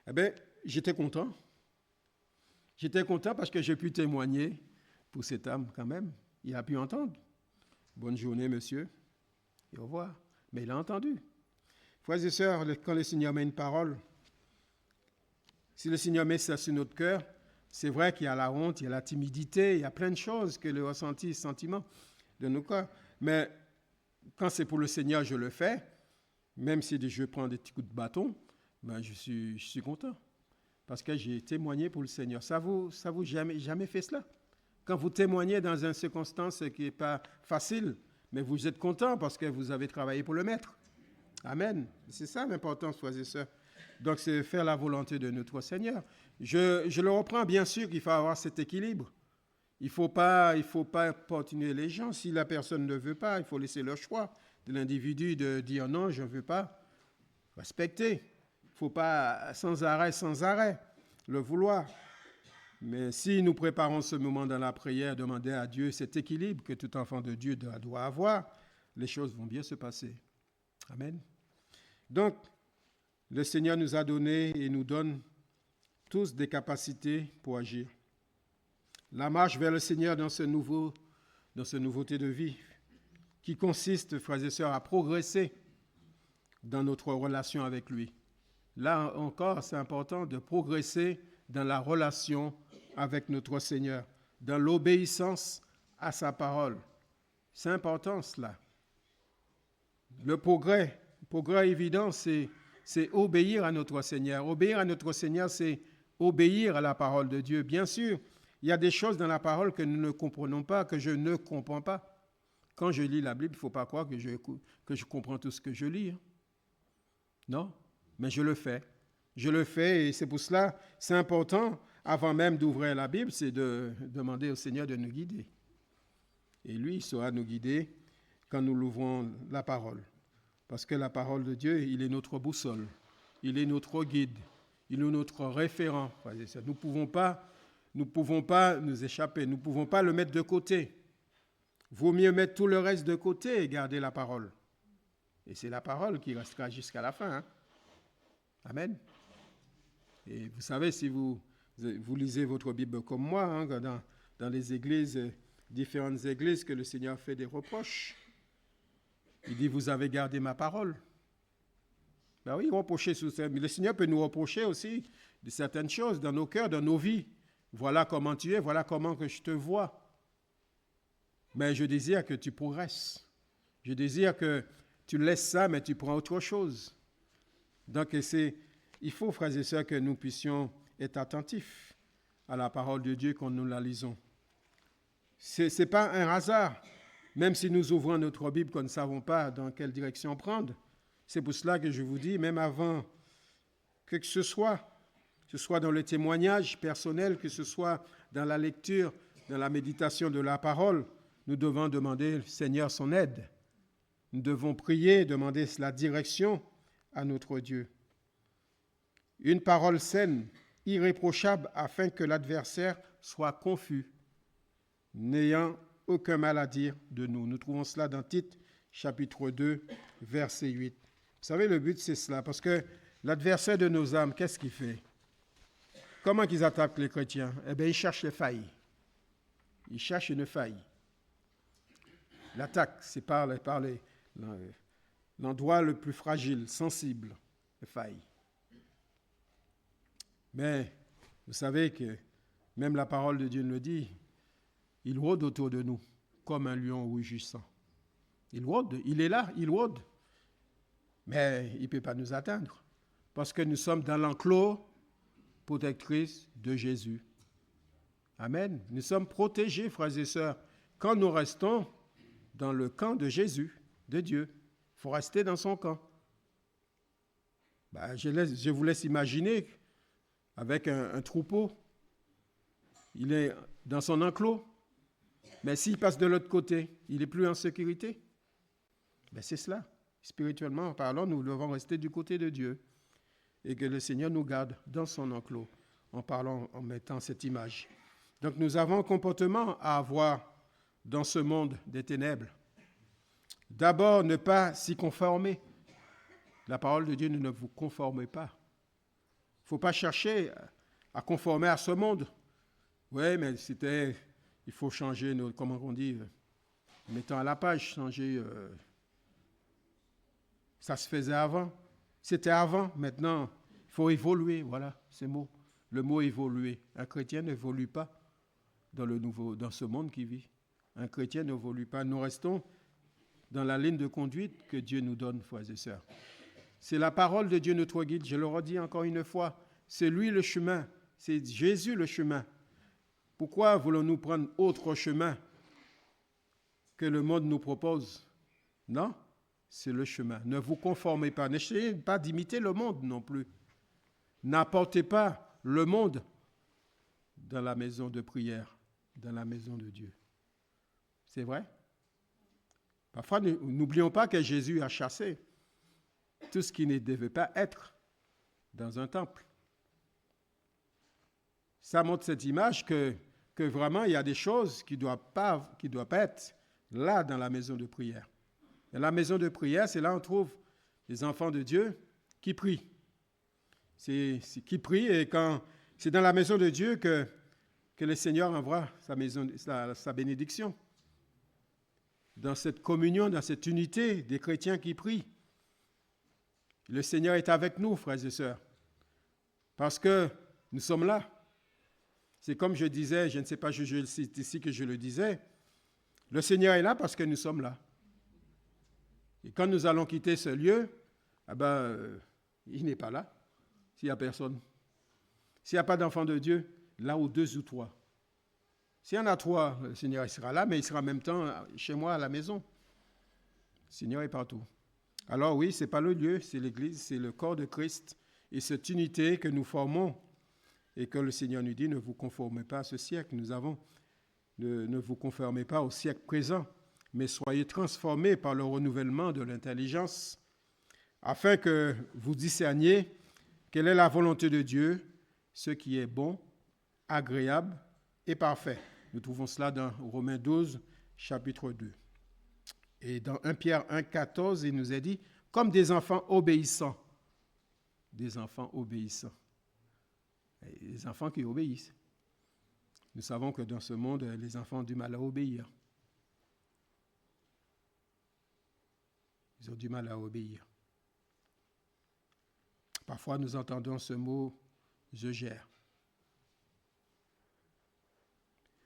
Eh bien, j'étais content. J'étais content parce que j'ai pu témoigner pour cette âme quand même. Il a pu entendre. Bonne journée, monsieur. Et au revoir. Mais il a entendu. Frères et sœurs, quand le Seigneur met une parole, si le Seigneur met ça sur notre cœur, c'est vrai qu'il y a la honte, il y a la timidité, il y a plein de choses que le ressenti, le sentiment de nos corps. Mais quand c'est pour le Seigneur, je le fais. Même si je prends des petits coups de bâton, ben je suis content. Parce que j'ai témoigné pour le Seigneur. Ça vous jamais fait cela? Quand vous témoignez dans une circonstance qui n'est pas facile, mais vous êtes content parce que vous avez travaillé pour le Maître. Amen. C'est ça l'importance, frères et sœurs. Donc, c'est faire la volonté de notre Seigneur. Je le reprends, bien sûr qu'il faut avoir cet équilibre. Il ne faut pas portiner les gens. Si la personne ne veut pas, il faut laisser le choix de l'individu de dire non, je ne veux pas. Respecter. Il ne faut pas sans arrêt le vouloir. Mais si nous préparons ce moment dans la prière, demander à Dieu cet équilibre que tout enfant de Dieu doit avoir, les choses vont bien se passer. Amen. Donc, le Seigneur nous a donné et nous donne tous des capacités pour agir. La marche vers le Seigneur dans cette nouveauté de vie, qui consiste, frères et sœurs, à progresser dans notre relation avec lui. Là encore, c'est important de progresser dans la relation avec notre Seigneur, dans l'obéissance à sa parole. C'est important cela. Le progrès évident, c'est obéir à notre Seigneur. Obéir à notre Seigneur, c'est obéir à la parole de Dieu. Bien sûr, il y a des choses dans la parole que nous ne comprenons pas, que je ne comprends pas. Quand je lis la Bible, il ne faut pas croire que je comprends tout ce que je lis. Non, mais je le fais. Je le fais et c'est pour cela, c'est important, avant même d'ouvrir la Bible, c'est de demander au Seigneur de nous guider. Et lui, il saura nous guider quand nous l'ouvrons la parole. Parce que la parole de Dieu, il est notre boussole, il est notre guide, il est notre référent. Nous ne pouvons pas nous échapper, nous ne pouvons pas le mettre de côté. Vaut mieux mettre tout le reste de côté et garder la parole. Et c'est la parole qui restera jusqu'à la fin. Hein? Amen. Et vous savez, si vous lisez votre Bible comme moi, hein, dans les églises, différentes églises, que le Seigneur fait des reproches. Il dit, vous avez gardé ma parole. Ben oui, reprocher sous ça. Mais le Seigneur peut nous reprocher aussi de certaines choses dans nos cœurs, dans nos vies. Voilà comment tu es, voilà comment que je te vois. Mais je désire que tu progresses. Je désire que tu laisses ça, mais tu prends autre chose. Donc, il faut, frères et sœurs, que nous puissions être attentifs à la parole de Dieu quand nous la lisons. Ce n'est pas un hasard. Même si nous ouvrons notre Bible, qu'on ne savons pas dans quelle direction prendre. C'est pour cela que je vous dis, même avant que ce soit dans le témoignage personnel, que ce soit dans la lecture, dans la méditation de la parole, nous devons demander au Seigneur son aide. Nous devons prier, demander la direction à notre Dieu. Une parole saine, irréprochable, afin que l'adversaire soit confus, n'ayant aucun mal à dire de nous. Nous trouvons cela dans Tite, chapitre 2, verset 8. savez, le but, c'est cela. Parce que l'adversaire de nos âmes, qu'est-ce qu'il fait? Comment qu'ils attaquent les chrétiens? Eh bien, ils cherchent les failles. Ils cherchent une faille. L'attaque, c'est par l'endroit le plus fragile, sensible, les failles. Mais vous savez que même la parole de Dieu nous le dit, il rôde autour de nous comme un lion rugissant. Il rôde, il est là, il rôde. Mais il ne peut pas nous atteindre parce que nous sommes dans l'enclos protectrice de Jésus. Amen. Nous sommes protégés, frères et sœurs, quand nous restons dans le camp de Jésus, de Dieu. Il faut rester dans son camp. Je vous laisse imaginer avec un troupeau. Il est dans son enclos. Mais s'il passe de l'autre côté, il n'est plus en sécurité. C'est cela. Spirituellement parlant, nous devons rester du côté de Dieu et que le Seigneur nous garde dans son enclos en mettant cette image. Donc nous avons un comportement à avoir dans ce monde des ténèbres. D'abord, ne pas s'y conformer. La parole de Dieu, ne vous conformez pas. Il ne faut pas chercher à conformer à ce monde. Oui, mais il faut changer, comment on dit, mettant à la page, changer. Ça se faisait avant. C'était avant, maintenant, il faut évoluer, voilà, le mot évoluer. Un chrétien n'évolue pas dans ce monde qui vit. Un chrétien n'évolue pas. Nous restons dans la ligne de conduite que Dieu nous donne, frères et sœurs. C'est la parole de Dieu notre guide, je le redis encore une fois, c'est lui le chemin, c'est Jésus le chemin. Pourquoi voulons-nous prendre autre chemin que le monde nous propose? Non, c'est le chemin. Ne vous conformez pas, n'essayez pas d'imiter le monde non plus. N'apportez pas le monde dans la maison de prière, dans la maison de Dieu. C'est vrai? Parfois, n'oublions pas que Jésus a chassé tout ce qui ne devait pas être dans un temple. Ça montre cette image que vraiment, il y a des choses qui ne doivent pas être là dans la maison de prière. Et la maison de prière, c'est là où on trouve les enfants de Dieu qui prient. C'est qui prient et quand c'est dans la maison de Dieu que le Seigneur envoie sa bénédiction. Dans cette communion, dans cette unité des chrétiens qui prient. Le Seigneur est avec nous, frères et sœurs, parce que nous sommes là. C'est comme je disais, je ne sais pas si c'est ici que je le disais, le Seigneur est là parce que nous sommes là. Et quand nous allons quitter ce lieu, il n'est pas là, s'il n'y a personne. S'il n'y a pas d'enfant de Dieu, là où 2 ou 3. S'il y en a 3, le Seigneur il sera là, mais il sera en même temps chez moi à la maison. Le Seigneur est partout. Alors oui, ce n'est pas le lieu, c'est l'Église, c'est le corps de Christ. Et cette unité que nous formons et que le Seigneur nous dit, ne vous conformez pas à ce siècle. Ne vous conformez pas au siècle présent, mais soyez transformés par le renouvellement de l'intelligence, afin que vous discerniez quelle est la volonté de Dieu, ce qui est bon, agréable et parfait. Nous trouvons cela dans Romains 12, chapitre 2. Et dans 1 Pierre 1, 14, il nous est dit, comme des enfants obéissants. Des enfants obéissants. Et les enfants qui obéissent. Nous savons que dans ce monde, les enfants ont du mal à obéir. Ils ont du mal à obéir. Parfois, nous entendons ce mot « je gère ».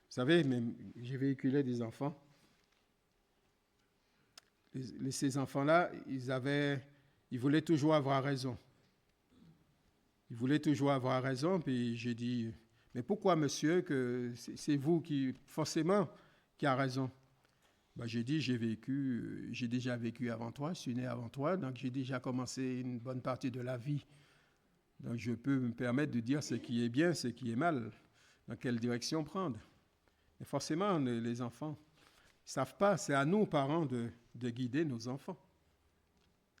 Vous savez, même, j'ai véhiculé des enfants. Ces enfants-là, ils voulaient toujours avoir raison. Ils voulaient toujours avoir raison, puis j'ai dit, mais pourquoi, monsieur, que c'est vous qui, forcément, qui a raison? J'ai dit, j'ai déjà vécu avant toi, je suis né avant toi, donc j'ai déjà commencé une bonne partie de la vie. Donc je peux me permettre de dire ce qui est bien, ce qui est mal, dans quelle direction prendre. Et forcément, les enfants ne savent pas, c'est à nous, parents, de guider nos enfants.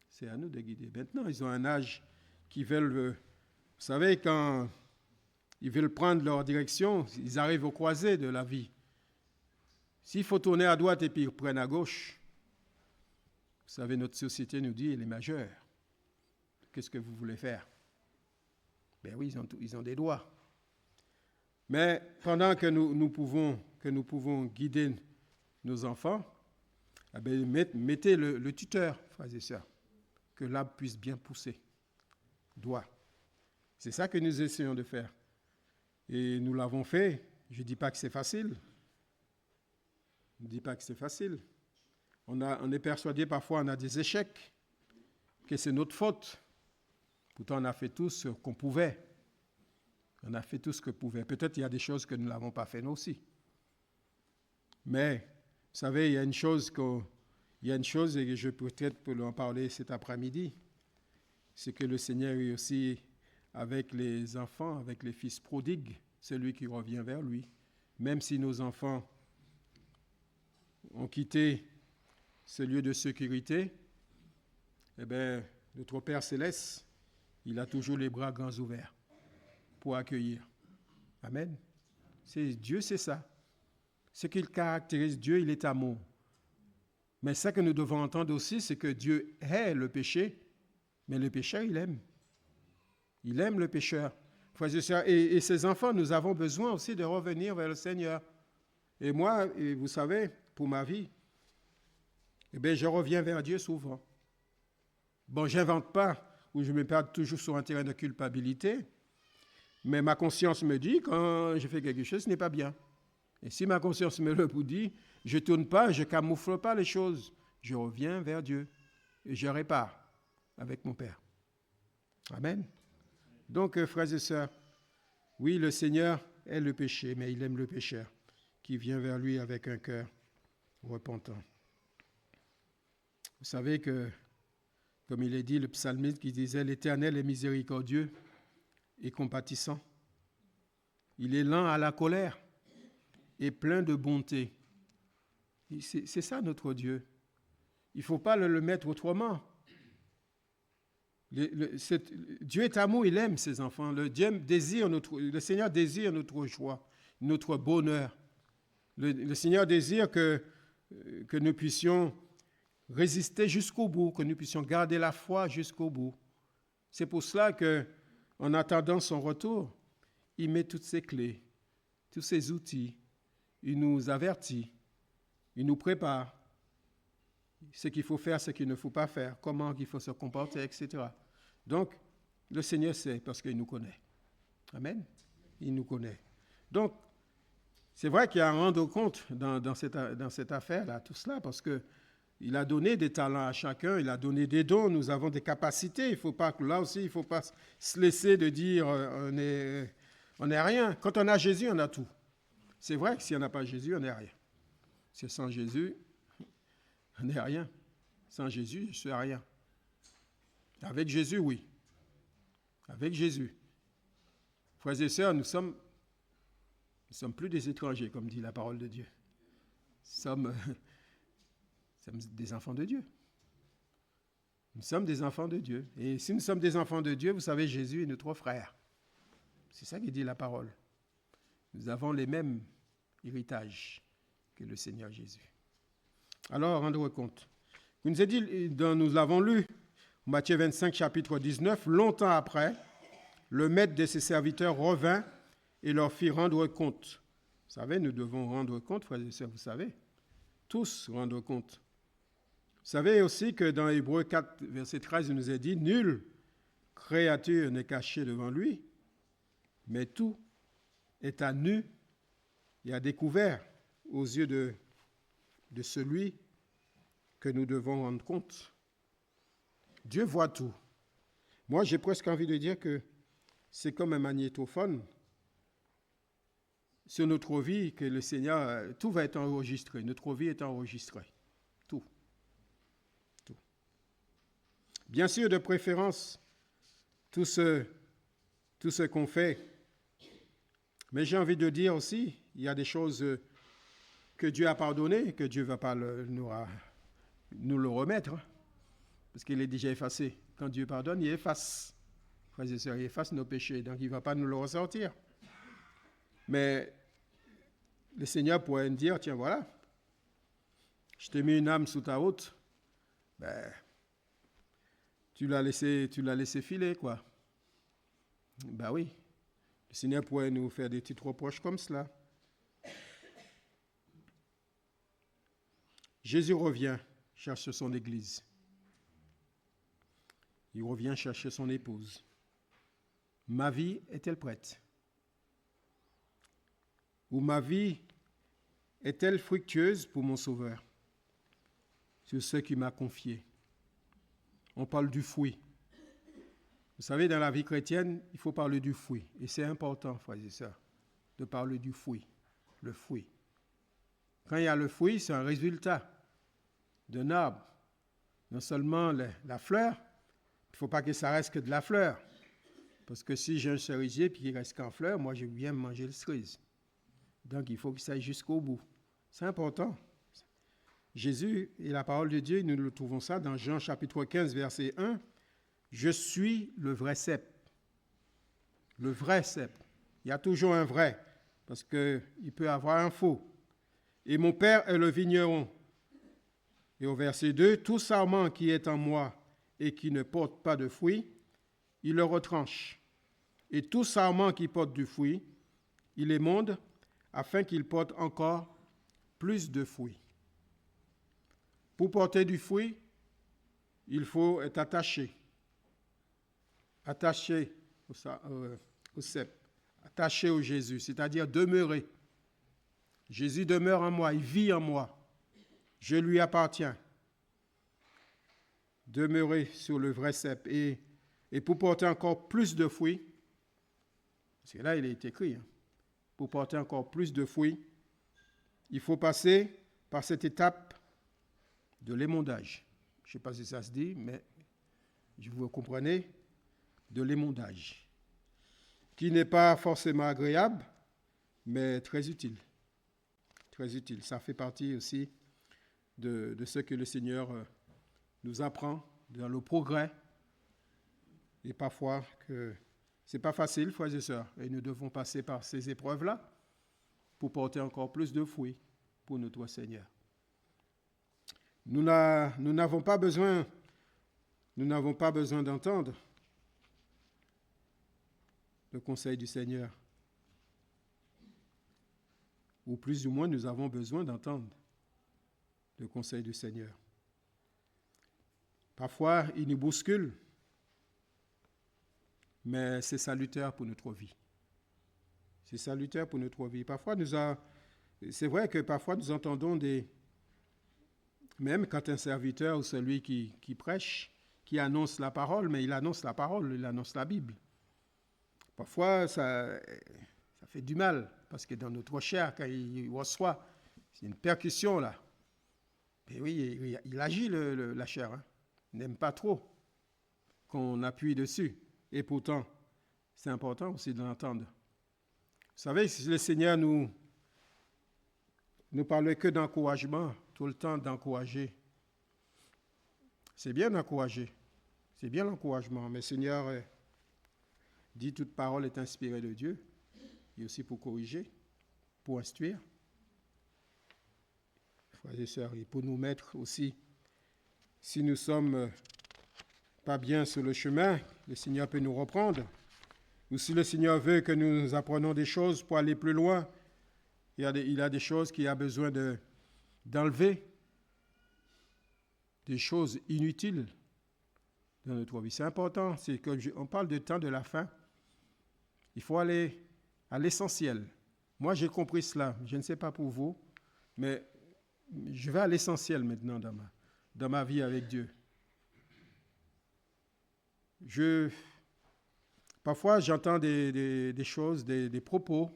C'est à nous de guider. Maintenant, ils ont un âge qui veulent, vous savez, quand ils veulent prendre leur direction, ils arrivent au croisé de la vie. S'il faut tourner à droite et puis ils prennent à gauche, vous savez, notre société nous dit, elle est majeure. qu'est-ce que vous voulez faire? Ben oui, ils ont des doigts. Mais pendant que nous pouvons guider nos enfants, eh bien, mettez le tuteur, frères et sœurs, que l'arbre puisse bien pousser. Doigt. C'est ça que nous essayons de faire. Et nous l'avons fait. Je ne dis pas que c'est facile. Je ne dis pas que c'est facile. On est persuadé parfois, on a des échecs, que c'est notre faute. Pourtant, on a fait tout ce qu'on pouvait. On a fait tout ce qu'on pouvait. Peut-être il y a des choses que nous n'avons pas fait nous aussi. Mais, vous savez, il y a une chose, et je peux peut-être en parler cet après-midi, c'est que le Seigneur est aussi avec les enfants, avec les fils prodigues, celui qui revient vers lui. Même si nos enfants ont quitté ce lieu de sécurité, eh bien, notre Père Céleste, il a toujours les bras grands ouverts pour accueillir. Amen. Dieu, c'est ça. Ce qui caractérise Dieu, il est amour. Mais ça que nous devons entendre aussi, c'est que Dieu hait le péché, mais le pécheur, il aime. Il aime le pécheur. Frères et sœurs, et ses enfants, nous avons besoin aussi de revenir vers le Seigneur. Et moi, vous savez, pour ma vie, eh bien, je reviens vers Dieu souvent. Bon, je n'invente pas, ou je me perds toujours sur un terrain de culpabilité, mais ma conscience me dit, quand je fais quelque chose, ce n'est pas bien. Et si ma conscience me le dit, je ne tourne pas, je ne camoufle pas les choses. Je reviens vers Dieu et je répare avec mon Père. Amen. Donc, frères et sœurs, oui, le Seigneur est le péché, mais il aime le pécheur qui vient vers lui avec un cœur repentant. Vous savez que, comme il est dit, le psalmiste qui disait « L'Éternel est miséricordieux et compatissant. Il est lent à la colère et plein de bonté. » C'est ça notre Dieu. Il ne faut pas le mettre autrement. Dieu est amour, il aime ses enfants. Le Seigneur désire notre joie, notre bonheur. Le Seigneur désire que nous puissions résister jusqu'au bout, que nous puissions garder la foi jusqu'au bout. C'est pour cela qu'en attendant son retour, il met toutes ses clés, tous ses outils. Il nous avertit, il nous prépare ce qu'il faut faire, ce qu'il ne faut pas faire, comment il faut se comporter, etc. Donc, le Seigneur sait parce qu'il nous connaît. Amen. Il nous connaît. Donc, c'est vrai qu'il y a à rendre compte dans cette affaire-là, tout cela, parce qu'il a donné des talents à chacun, il a donné des dons, nous avons des capacités. Il faut pas, là aussi, il ne faut pas se laisser de dire on n'est rien. Quand on a Jésus, on a tout. C'est vrai que si on n'a pas Jésus, on n'est rien. C'est sans Jésus, on n'est rien. Sans Jésus, je ne suis rien. Avec Jésus, oui. Avec Jésus. Frères et sœurs, nous sommes plus des étrangers, comme dit la parole de Dieu. Nous sommes des enfants de Dieu. Nous sommes des enfants de Dieu. Et si nous sommes des enfants de Dieu, vous savez, Jésus est notre frère. C'est ça qui dit la parole. Nous avons les mêmes héritages que le Seigneur Jésus. Alors, rendre compte. Il nous est dit, nous l'avons lu, Matthieu 25, chapitre 19, longtemps après, le maître de ses serviteurs revint et leur fit rendre compte. Vous savez, nous devons rendre compte, frères et sœurs, vous savez, tous rendre compte. Vous savez aussi que dans Hébreux 4, verset 13, il nous est dit, nulle créature n'est cachée devant lui, mais tout est à nu et à découvert aux yeux de celui que nous devons rendre compte. Dieu voit tout. Moi, j'ai presque envie de dire que c'est comme un magnétophone sur notre vie que le Seigneur, tout va être enregistré. Notre vie est enregistrée. Tout. Tout. Bien sûr, de préférence, tout ce qu'on fait. Mais j'ai envie de dire aussi, il y a des choses que Dieu a pardonnées, que Dieu ne va pas nous le remettre, parce qu'il est déjà effacé. Quand Dieu pardonne, il efface. Frères et sœurs, il efface nos péchés, donc il ne va pas nous le ressortir. Mais le Seigneur pourrait nous dire, tiens, voilà, je t'ai mis une âme sous ta haute, ben, tu l'as laissé filer, quoi. Ben oui, le Seigneur pourrait nous faire des petits reproches comme cela. Jésus revient chercher son Église. Il revient chercher son épouse. Ma vie est-elle prête? Ou ma vie est-elle fructueuse pour mon Sauveur? Sur ce qu'il m'a confié. On parle du fruit. Vous savez, dans la vie chrétienne, il faut parler du fruit. Et c'est important, frères et sœurs, de parler du fruit. Le fruit. Quand il y a le fruit, c'est un résultat d'un arbre. Non seulement la fleur, il ne faut pas que ça reste que de la fleur. Parce que si j'ai un cerisier et qu'il ne reste qu'en fleur, moi, je viens manger le cerise. Donc, il faut que ça aille jusqu'au bout. C'est important. Jésus et la parole de Dieu, nous le trouvons ça dans Jean chapitre 15, verset 1. Je suis le vrai cep. Le vrai cep. Il y a toujours un vrai, parce qu'il peut y avoir un faux. Et mon Père est le vigneron. Et au verset 2, tout sarment qui est en moi et qui ne porte pas de fruit, il le retranche. Et tout sarment qui porte du fruit, il émonde afin qu'il porte encore plus de fruits. Pour porter du fruit, il faut être attaché. Attaché au cep. Attaché au Jésus, c'est-à-dire demeurer. Jésus demeure en moi, il vit en moi. Je lui appartiens. Demeurer sur le vrai cep. Et pour porter encore plus de fruits, parce que là, il est écrit, pour porter encore plus de fruits, il faut passer par cette étape de l'émondage. Je ne sais pas si ça se dit, mais vous comprenez, de l'émondage, qui n'est pas forcément agréable, mais très utile. Très utile. Ça fait partie aussi de ce que le Seigneur nous apprend dans le progrès. Et parfois, que ce n'est pas facile, frères et sœurs, et nous devons passer par ces épreuves-là pour porter encore plus de fruits pour notre Seigneur. Nous n'avons pas besoin d'entendre le conseil du Seigneur. Ou plus ou moins, nous avons besoin d'entendre le conseil du Seigneur. Parfois, il nous bouscule, mais c'est salutaire pour notre vie. C'est salutaire pour notre vie. Parfois, c'est vrai que parfois nous entendons même quand un serviteur ou celui qui prêche, qui annonce la parole, mais il annonce la parole, il annonce la Bible. Parfois, ça fait du mal, parce que dans notre chair, quand il reçoit, c'est une percussion là. Et oui, il agit la chair. Il n'aime pas trop qu'on appuie dessus. Et pourtant, c'est important aussi de l'entendre. Vous savez, si le Seigneur nous parlait que d'encouragement, tout le temps d'encourager. C'est bien d'encourager. C'est bien l'encouragement. Mais le Seigneur dit toute parole est inspirée de Dieu. Et aussi pour corriger, pour instruire. Frères et sœurs, et pour nous mettre aussi, si nous ne sommes pas bien sur le chemin, le Seigneur peut nous reprendre. Ou si le Seigneur veut que nous apprenions des choses pour aller plus loin, il a des choses qu'il a besoin d'enlever, des choses inutiles dans notre vie. C'est important, on parle du temps de la fin. Il faut aller à l'essentiel. Moi, j'ai compris cela. Je ne sais pas pour vous, mais je vais à l'essentiel maintenant dans ma vie avec Dieu. Parfois, j'entends des choses, des propos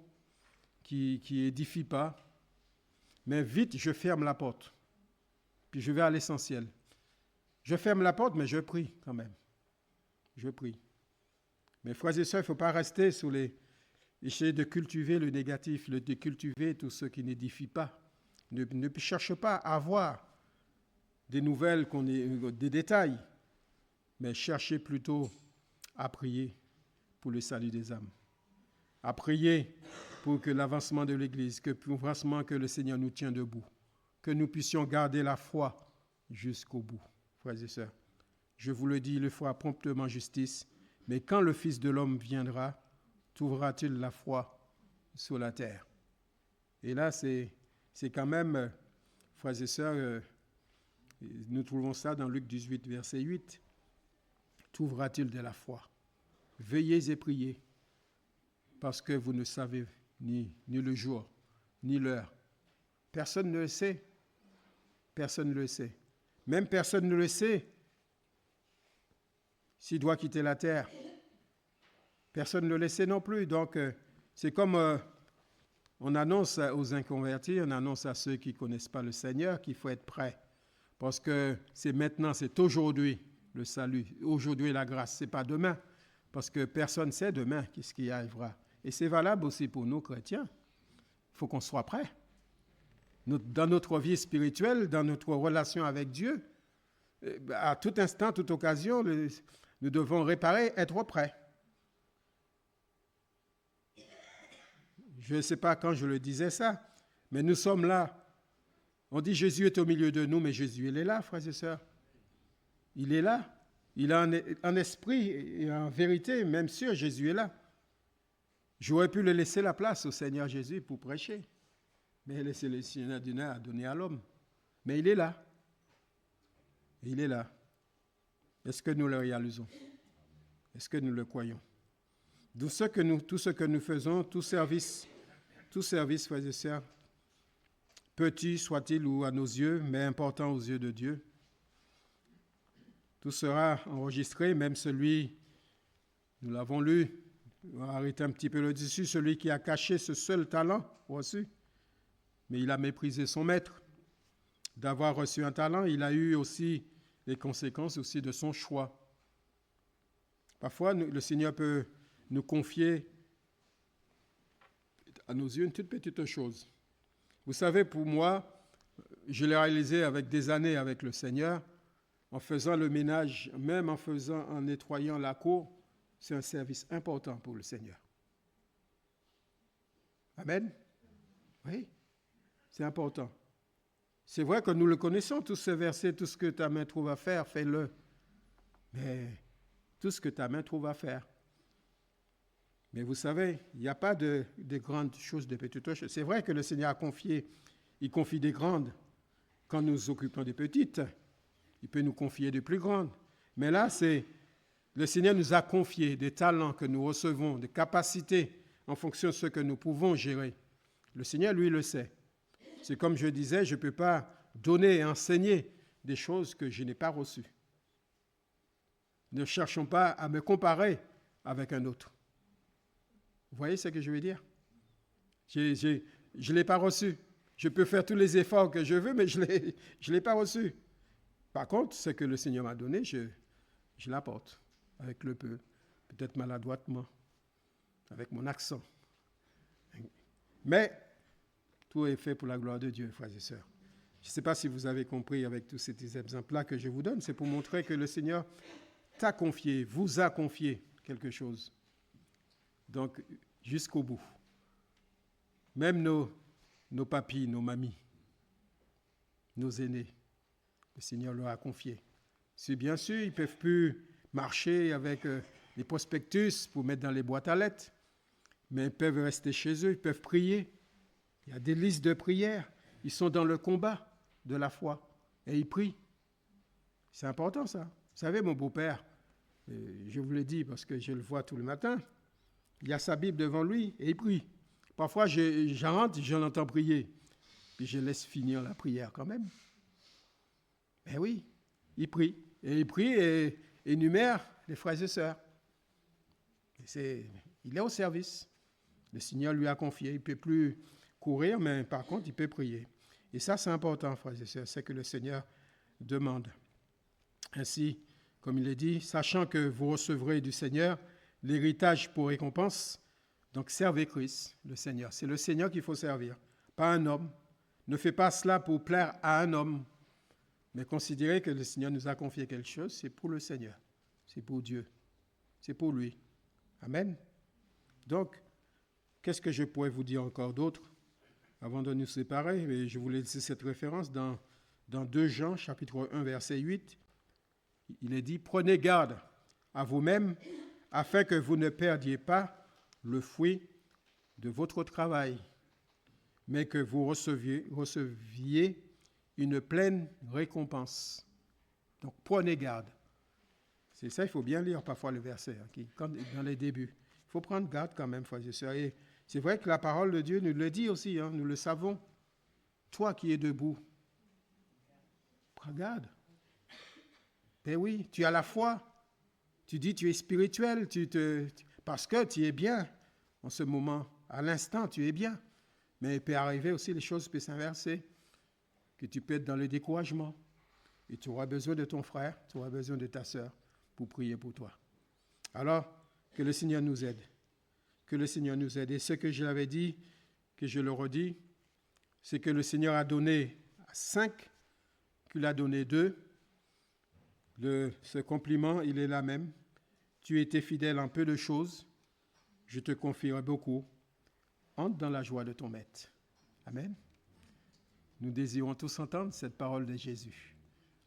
qui édifient pas, mais vite, je ferme la porte. Puis je vais à l'essentiel. Je ferme la porte, mais je prie quand même. Je prie. Mais frères et sœurs, il ne faut pas rester sur essayer de cultiver le négatif, de cultiver tout ce qui n'édifie pas. Ne cherche pas à avoir des nouvelles, des détails, mais cherchez plutôt à prier pour le salut des âmes. À prier pour que l'avancement de l'Église, que le Seigneur nous tienne debout, que nous puissions garder la foi jusqu'au bout, frères et sœurs. Je vous le dis, il fera promptement justice. Mais quand le Fils de l'homme viendra, trouvera-t-il la foi sur la terre? Et là, c'est quand même, frères et sœurs, nous trouvons ça dans Luc 18, verset 8. Trouvera-t-il de la foi? Veillez et priez, parce que vous ne savez ni le jour, ni l'heure. Personne ne le sait. Personne ne le sait. Même personne ne le sait s'il doit quitter la terre. Personne ne le sait non plus. Donc, c'est comme on annonce aux inconvertis, on annonce à ceux qui ne connaissent pas le Seigneur qu'il faut être prêt. Parce que c'est maintenant, c'est aujourd'hui le salut. Aujourd'hui la grâce, ce n'est pas demain. Parce que personne ne sait demain qu'est-ce qui arrivera. Et c'est valable aussi pour nous chrétiens. Il faut qu'on soit prêt. Dans notre vie spirituelle, dans notre relation avec Dieu, à tout instant, toute occasion, nous devons réparer, être prêts. Je ne sais pas quand je le disais ça, mais nous sommes là. On dit Jésus est au milieu de nous, mais Jésus, il est là, frères et sœurs. Il est là. Il a en esprit et en vérité, même sûr, Jésus est là. J'aurais pu le laisser la place au Seigneur Jésus pour prêcher. Mais le Seigneur a donné à l'homme. Mais il est là. Il est là. Est-ce que nous le réalisons? Est-ce que nous le croyons? Tout ce que nous faisons, tout service, frères et sœurs, petit soit-il ou à nos yeux, mais important aux yeux de Dieu, tout sera enregistré, même celui, nous l'avons lu, on va arrêter un petit peu le dessus, celui qui a caché ce seul talent reçu, mais il a méprisé son maître. D'avoir reçu un talent, il a eu aussi les conséquences aussi de son choix. Parfois, le Seigneur peut nous confier à nos yeux une toute petite chose. Vous savez, pour moi, je l'ai réalisé avec des années avec le Seigneur, en faisant le ménage, même en nettoyant la cour, c'est un service important pour le Seigneur. Amen? Oui, c'est important. C'est vrai que nous le connaissons, tous ces versets, tout ce que ta main trouve à faire, fais-le. Mais tout ce que ta main trouve à faire. Mais vous savez, il n'y a pas de grandes choses, de petites choses. C'est vrai que le Seigneur a confié, il confie des grandes. Quand nous occupons des petites, il peut nous confier des plus grandes. Mais là, le Seigneur nous a confié des talents que nous recevons, des capacités en fonction de ce que nous pouvons gérer. Le Seigneur, lui, le sait. C'est comme je disais, je ne peux pas donner et enseigner des choses que je n'ai pas reçues. Ne cherchons pas à me comparer avec un autre. Vous voyez ce que je veux dire? Je ne l'ai pas reçu. Je peux faire tous les efforts que je veux, mais je ne l'ai pas reçu. Par contre, ce que le Seigneur m'a donné, je l'apporte avec le peu, peut-être maladroitement, avec mon accent. Mais tout est fait pour la gloire de Dieu, frères et sœurs. Je ne sais pas si vous avez compris avec tous ces exemples-là que je vous donne, c'est pour montrer que le Seigneur t'a confié, vous a confié quelque chose. Donc, jusqu'au bout. Même nos papis, nos mamies, nos aînés, le Seigneur leur a confié. C'est bien sûr, ils ne peuvent plus marcher avec les prospectus pour mettre dans les boîtes à lettres, mais ils peuvent rester chez eux, ils peuvent prier. Il y a des listes de prières. Ils sont dans le combat de la foi et ils prient. C'est important ça. Vous savez, mon beau-père, je vous l'ai dit parce que je le vois tout le matin, il a sa Bible devant lui et il prie. Parfois, j'entre, je l'entends prier, puis je laisse finir la prière quand même. Mais oui, il prie. Et il prie et énumère les frères et sœurs. Il est au service. Le Seigneur lui a confié. Il ne peut plus courir, mais par contre, il peut prier. Et ça, c'est important, frères et sœurs, c'est que le Seigneur demande. Ainsi, comme il est dit, sachant que vous recevrez du Seigneur l'héritage pour récompense, donc servez Christ, le Seigneur. C'est le Seigneur qu'il faut servir, pas un homme. Ne fais pas cela pour plaire à un homme, mais considérez que le Seigneur nous a confié quelque chose, c'est pour le Seigneur, c'est pour Dieu, c'est pour lui. Amen. Donc, qu'est-ce que je pourrais vous dire encore d'autre avant de nous séparer? Et je voulais laisser cette référence dans 2 Jean, chapitre 1, verset 8. il est dit, prenez garde à vous-même afin que vous ne perdiez pas le fruit de votre travail, mais que vous receviez une pleine récompense. Donc, prenez garde. C'est ça, il faut bien lire parfois le verset, dans les débuts. Il faut prendre garde quand même, frères et sœurs. Et c'est vrai que la parole de Dieu nous le dit aussi, nous le savons. Toi qui es debout, prends garde. Ben oui, tu as la foi. Tu dis tu es spirituel, parce que tu es bien en ce moment. À l'instant, tu es bien. Mais il peut arriver aussi, les choses peuvent s'inverser, que tu peux être dans le découragement. Et tu auras besoin de ton frère, tu auras besoin de ta sœur pour prier pour toi. Alors, que le Seigneur nous aide. Que le Seigneur nous aide. Et ce que je l'avais dit, que je le redis, c'est que le Seigneur a donné à 5, qu'il a donné 2. Ce compliment, il est là même. Tu étais fidèle en peu de choses, je te confierai beaucoup. Entre dans la joie de ton maître. Amen. Nous désirons tous entendre cette parole de Jésus.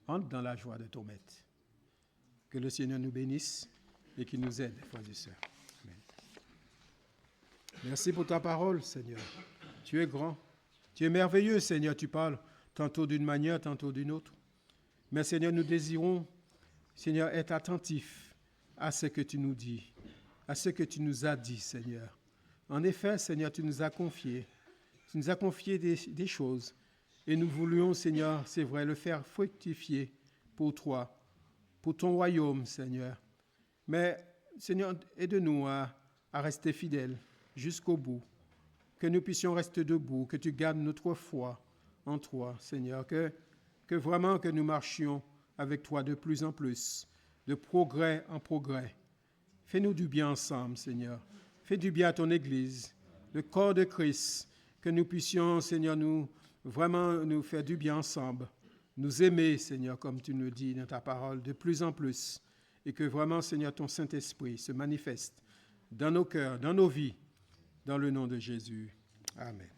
Entre dans la joie de ton maître. Que le Seigneur nous bénisse et qu'il nous aide, frères et sœurs. Amen. Merci pour ta parole, Seigneur. Tu es grand. Tu es merveilleux, Seigneur. Tu parles tantôt d'une manière, tantôt d'une autre. Mais, Seigneur, nous désirons, Seigneur, être attentifs à ce que tu nous dis, à ce que tu nous as dit, Seigneur. En effet, Seigneur, tu nous as confié des choses. Et nous voulions, Seigneur, c'est vrai, le faire fructifier pour toi, pour ton royaume, Seigneur. Mais, Seigneur, aide-nous à rester fidèles jusqu'au bout. Que nous puissions rester debout, que tu gardes notre foi en toi, Seigneur. Que vraiment que nous marchions avec toi de plus en plus, de progrès en progrès. Fais-nous du bien ensemble, Seigneur. Fais du bien à ton Église, le corps de Christ, que nous puissions, Seigneur, nous faire du bien ensemble, nous aimer, Seigneur, comme tu nous le dis dans ta parole, de plus en plus, et que vraiment, Seigneur, ton Saint-Esprit se manifeste dans nos cœurs, dans nos vies, dans le nom de Jésus. Amen.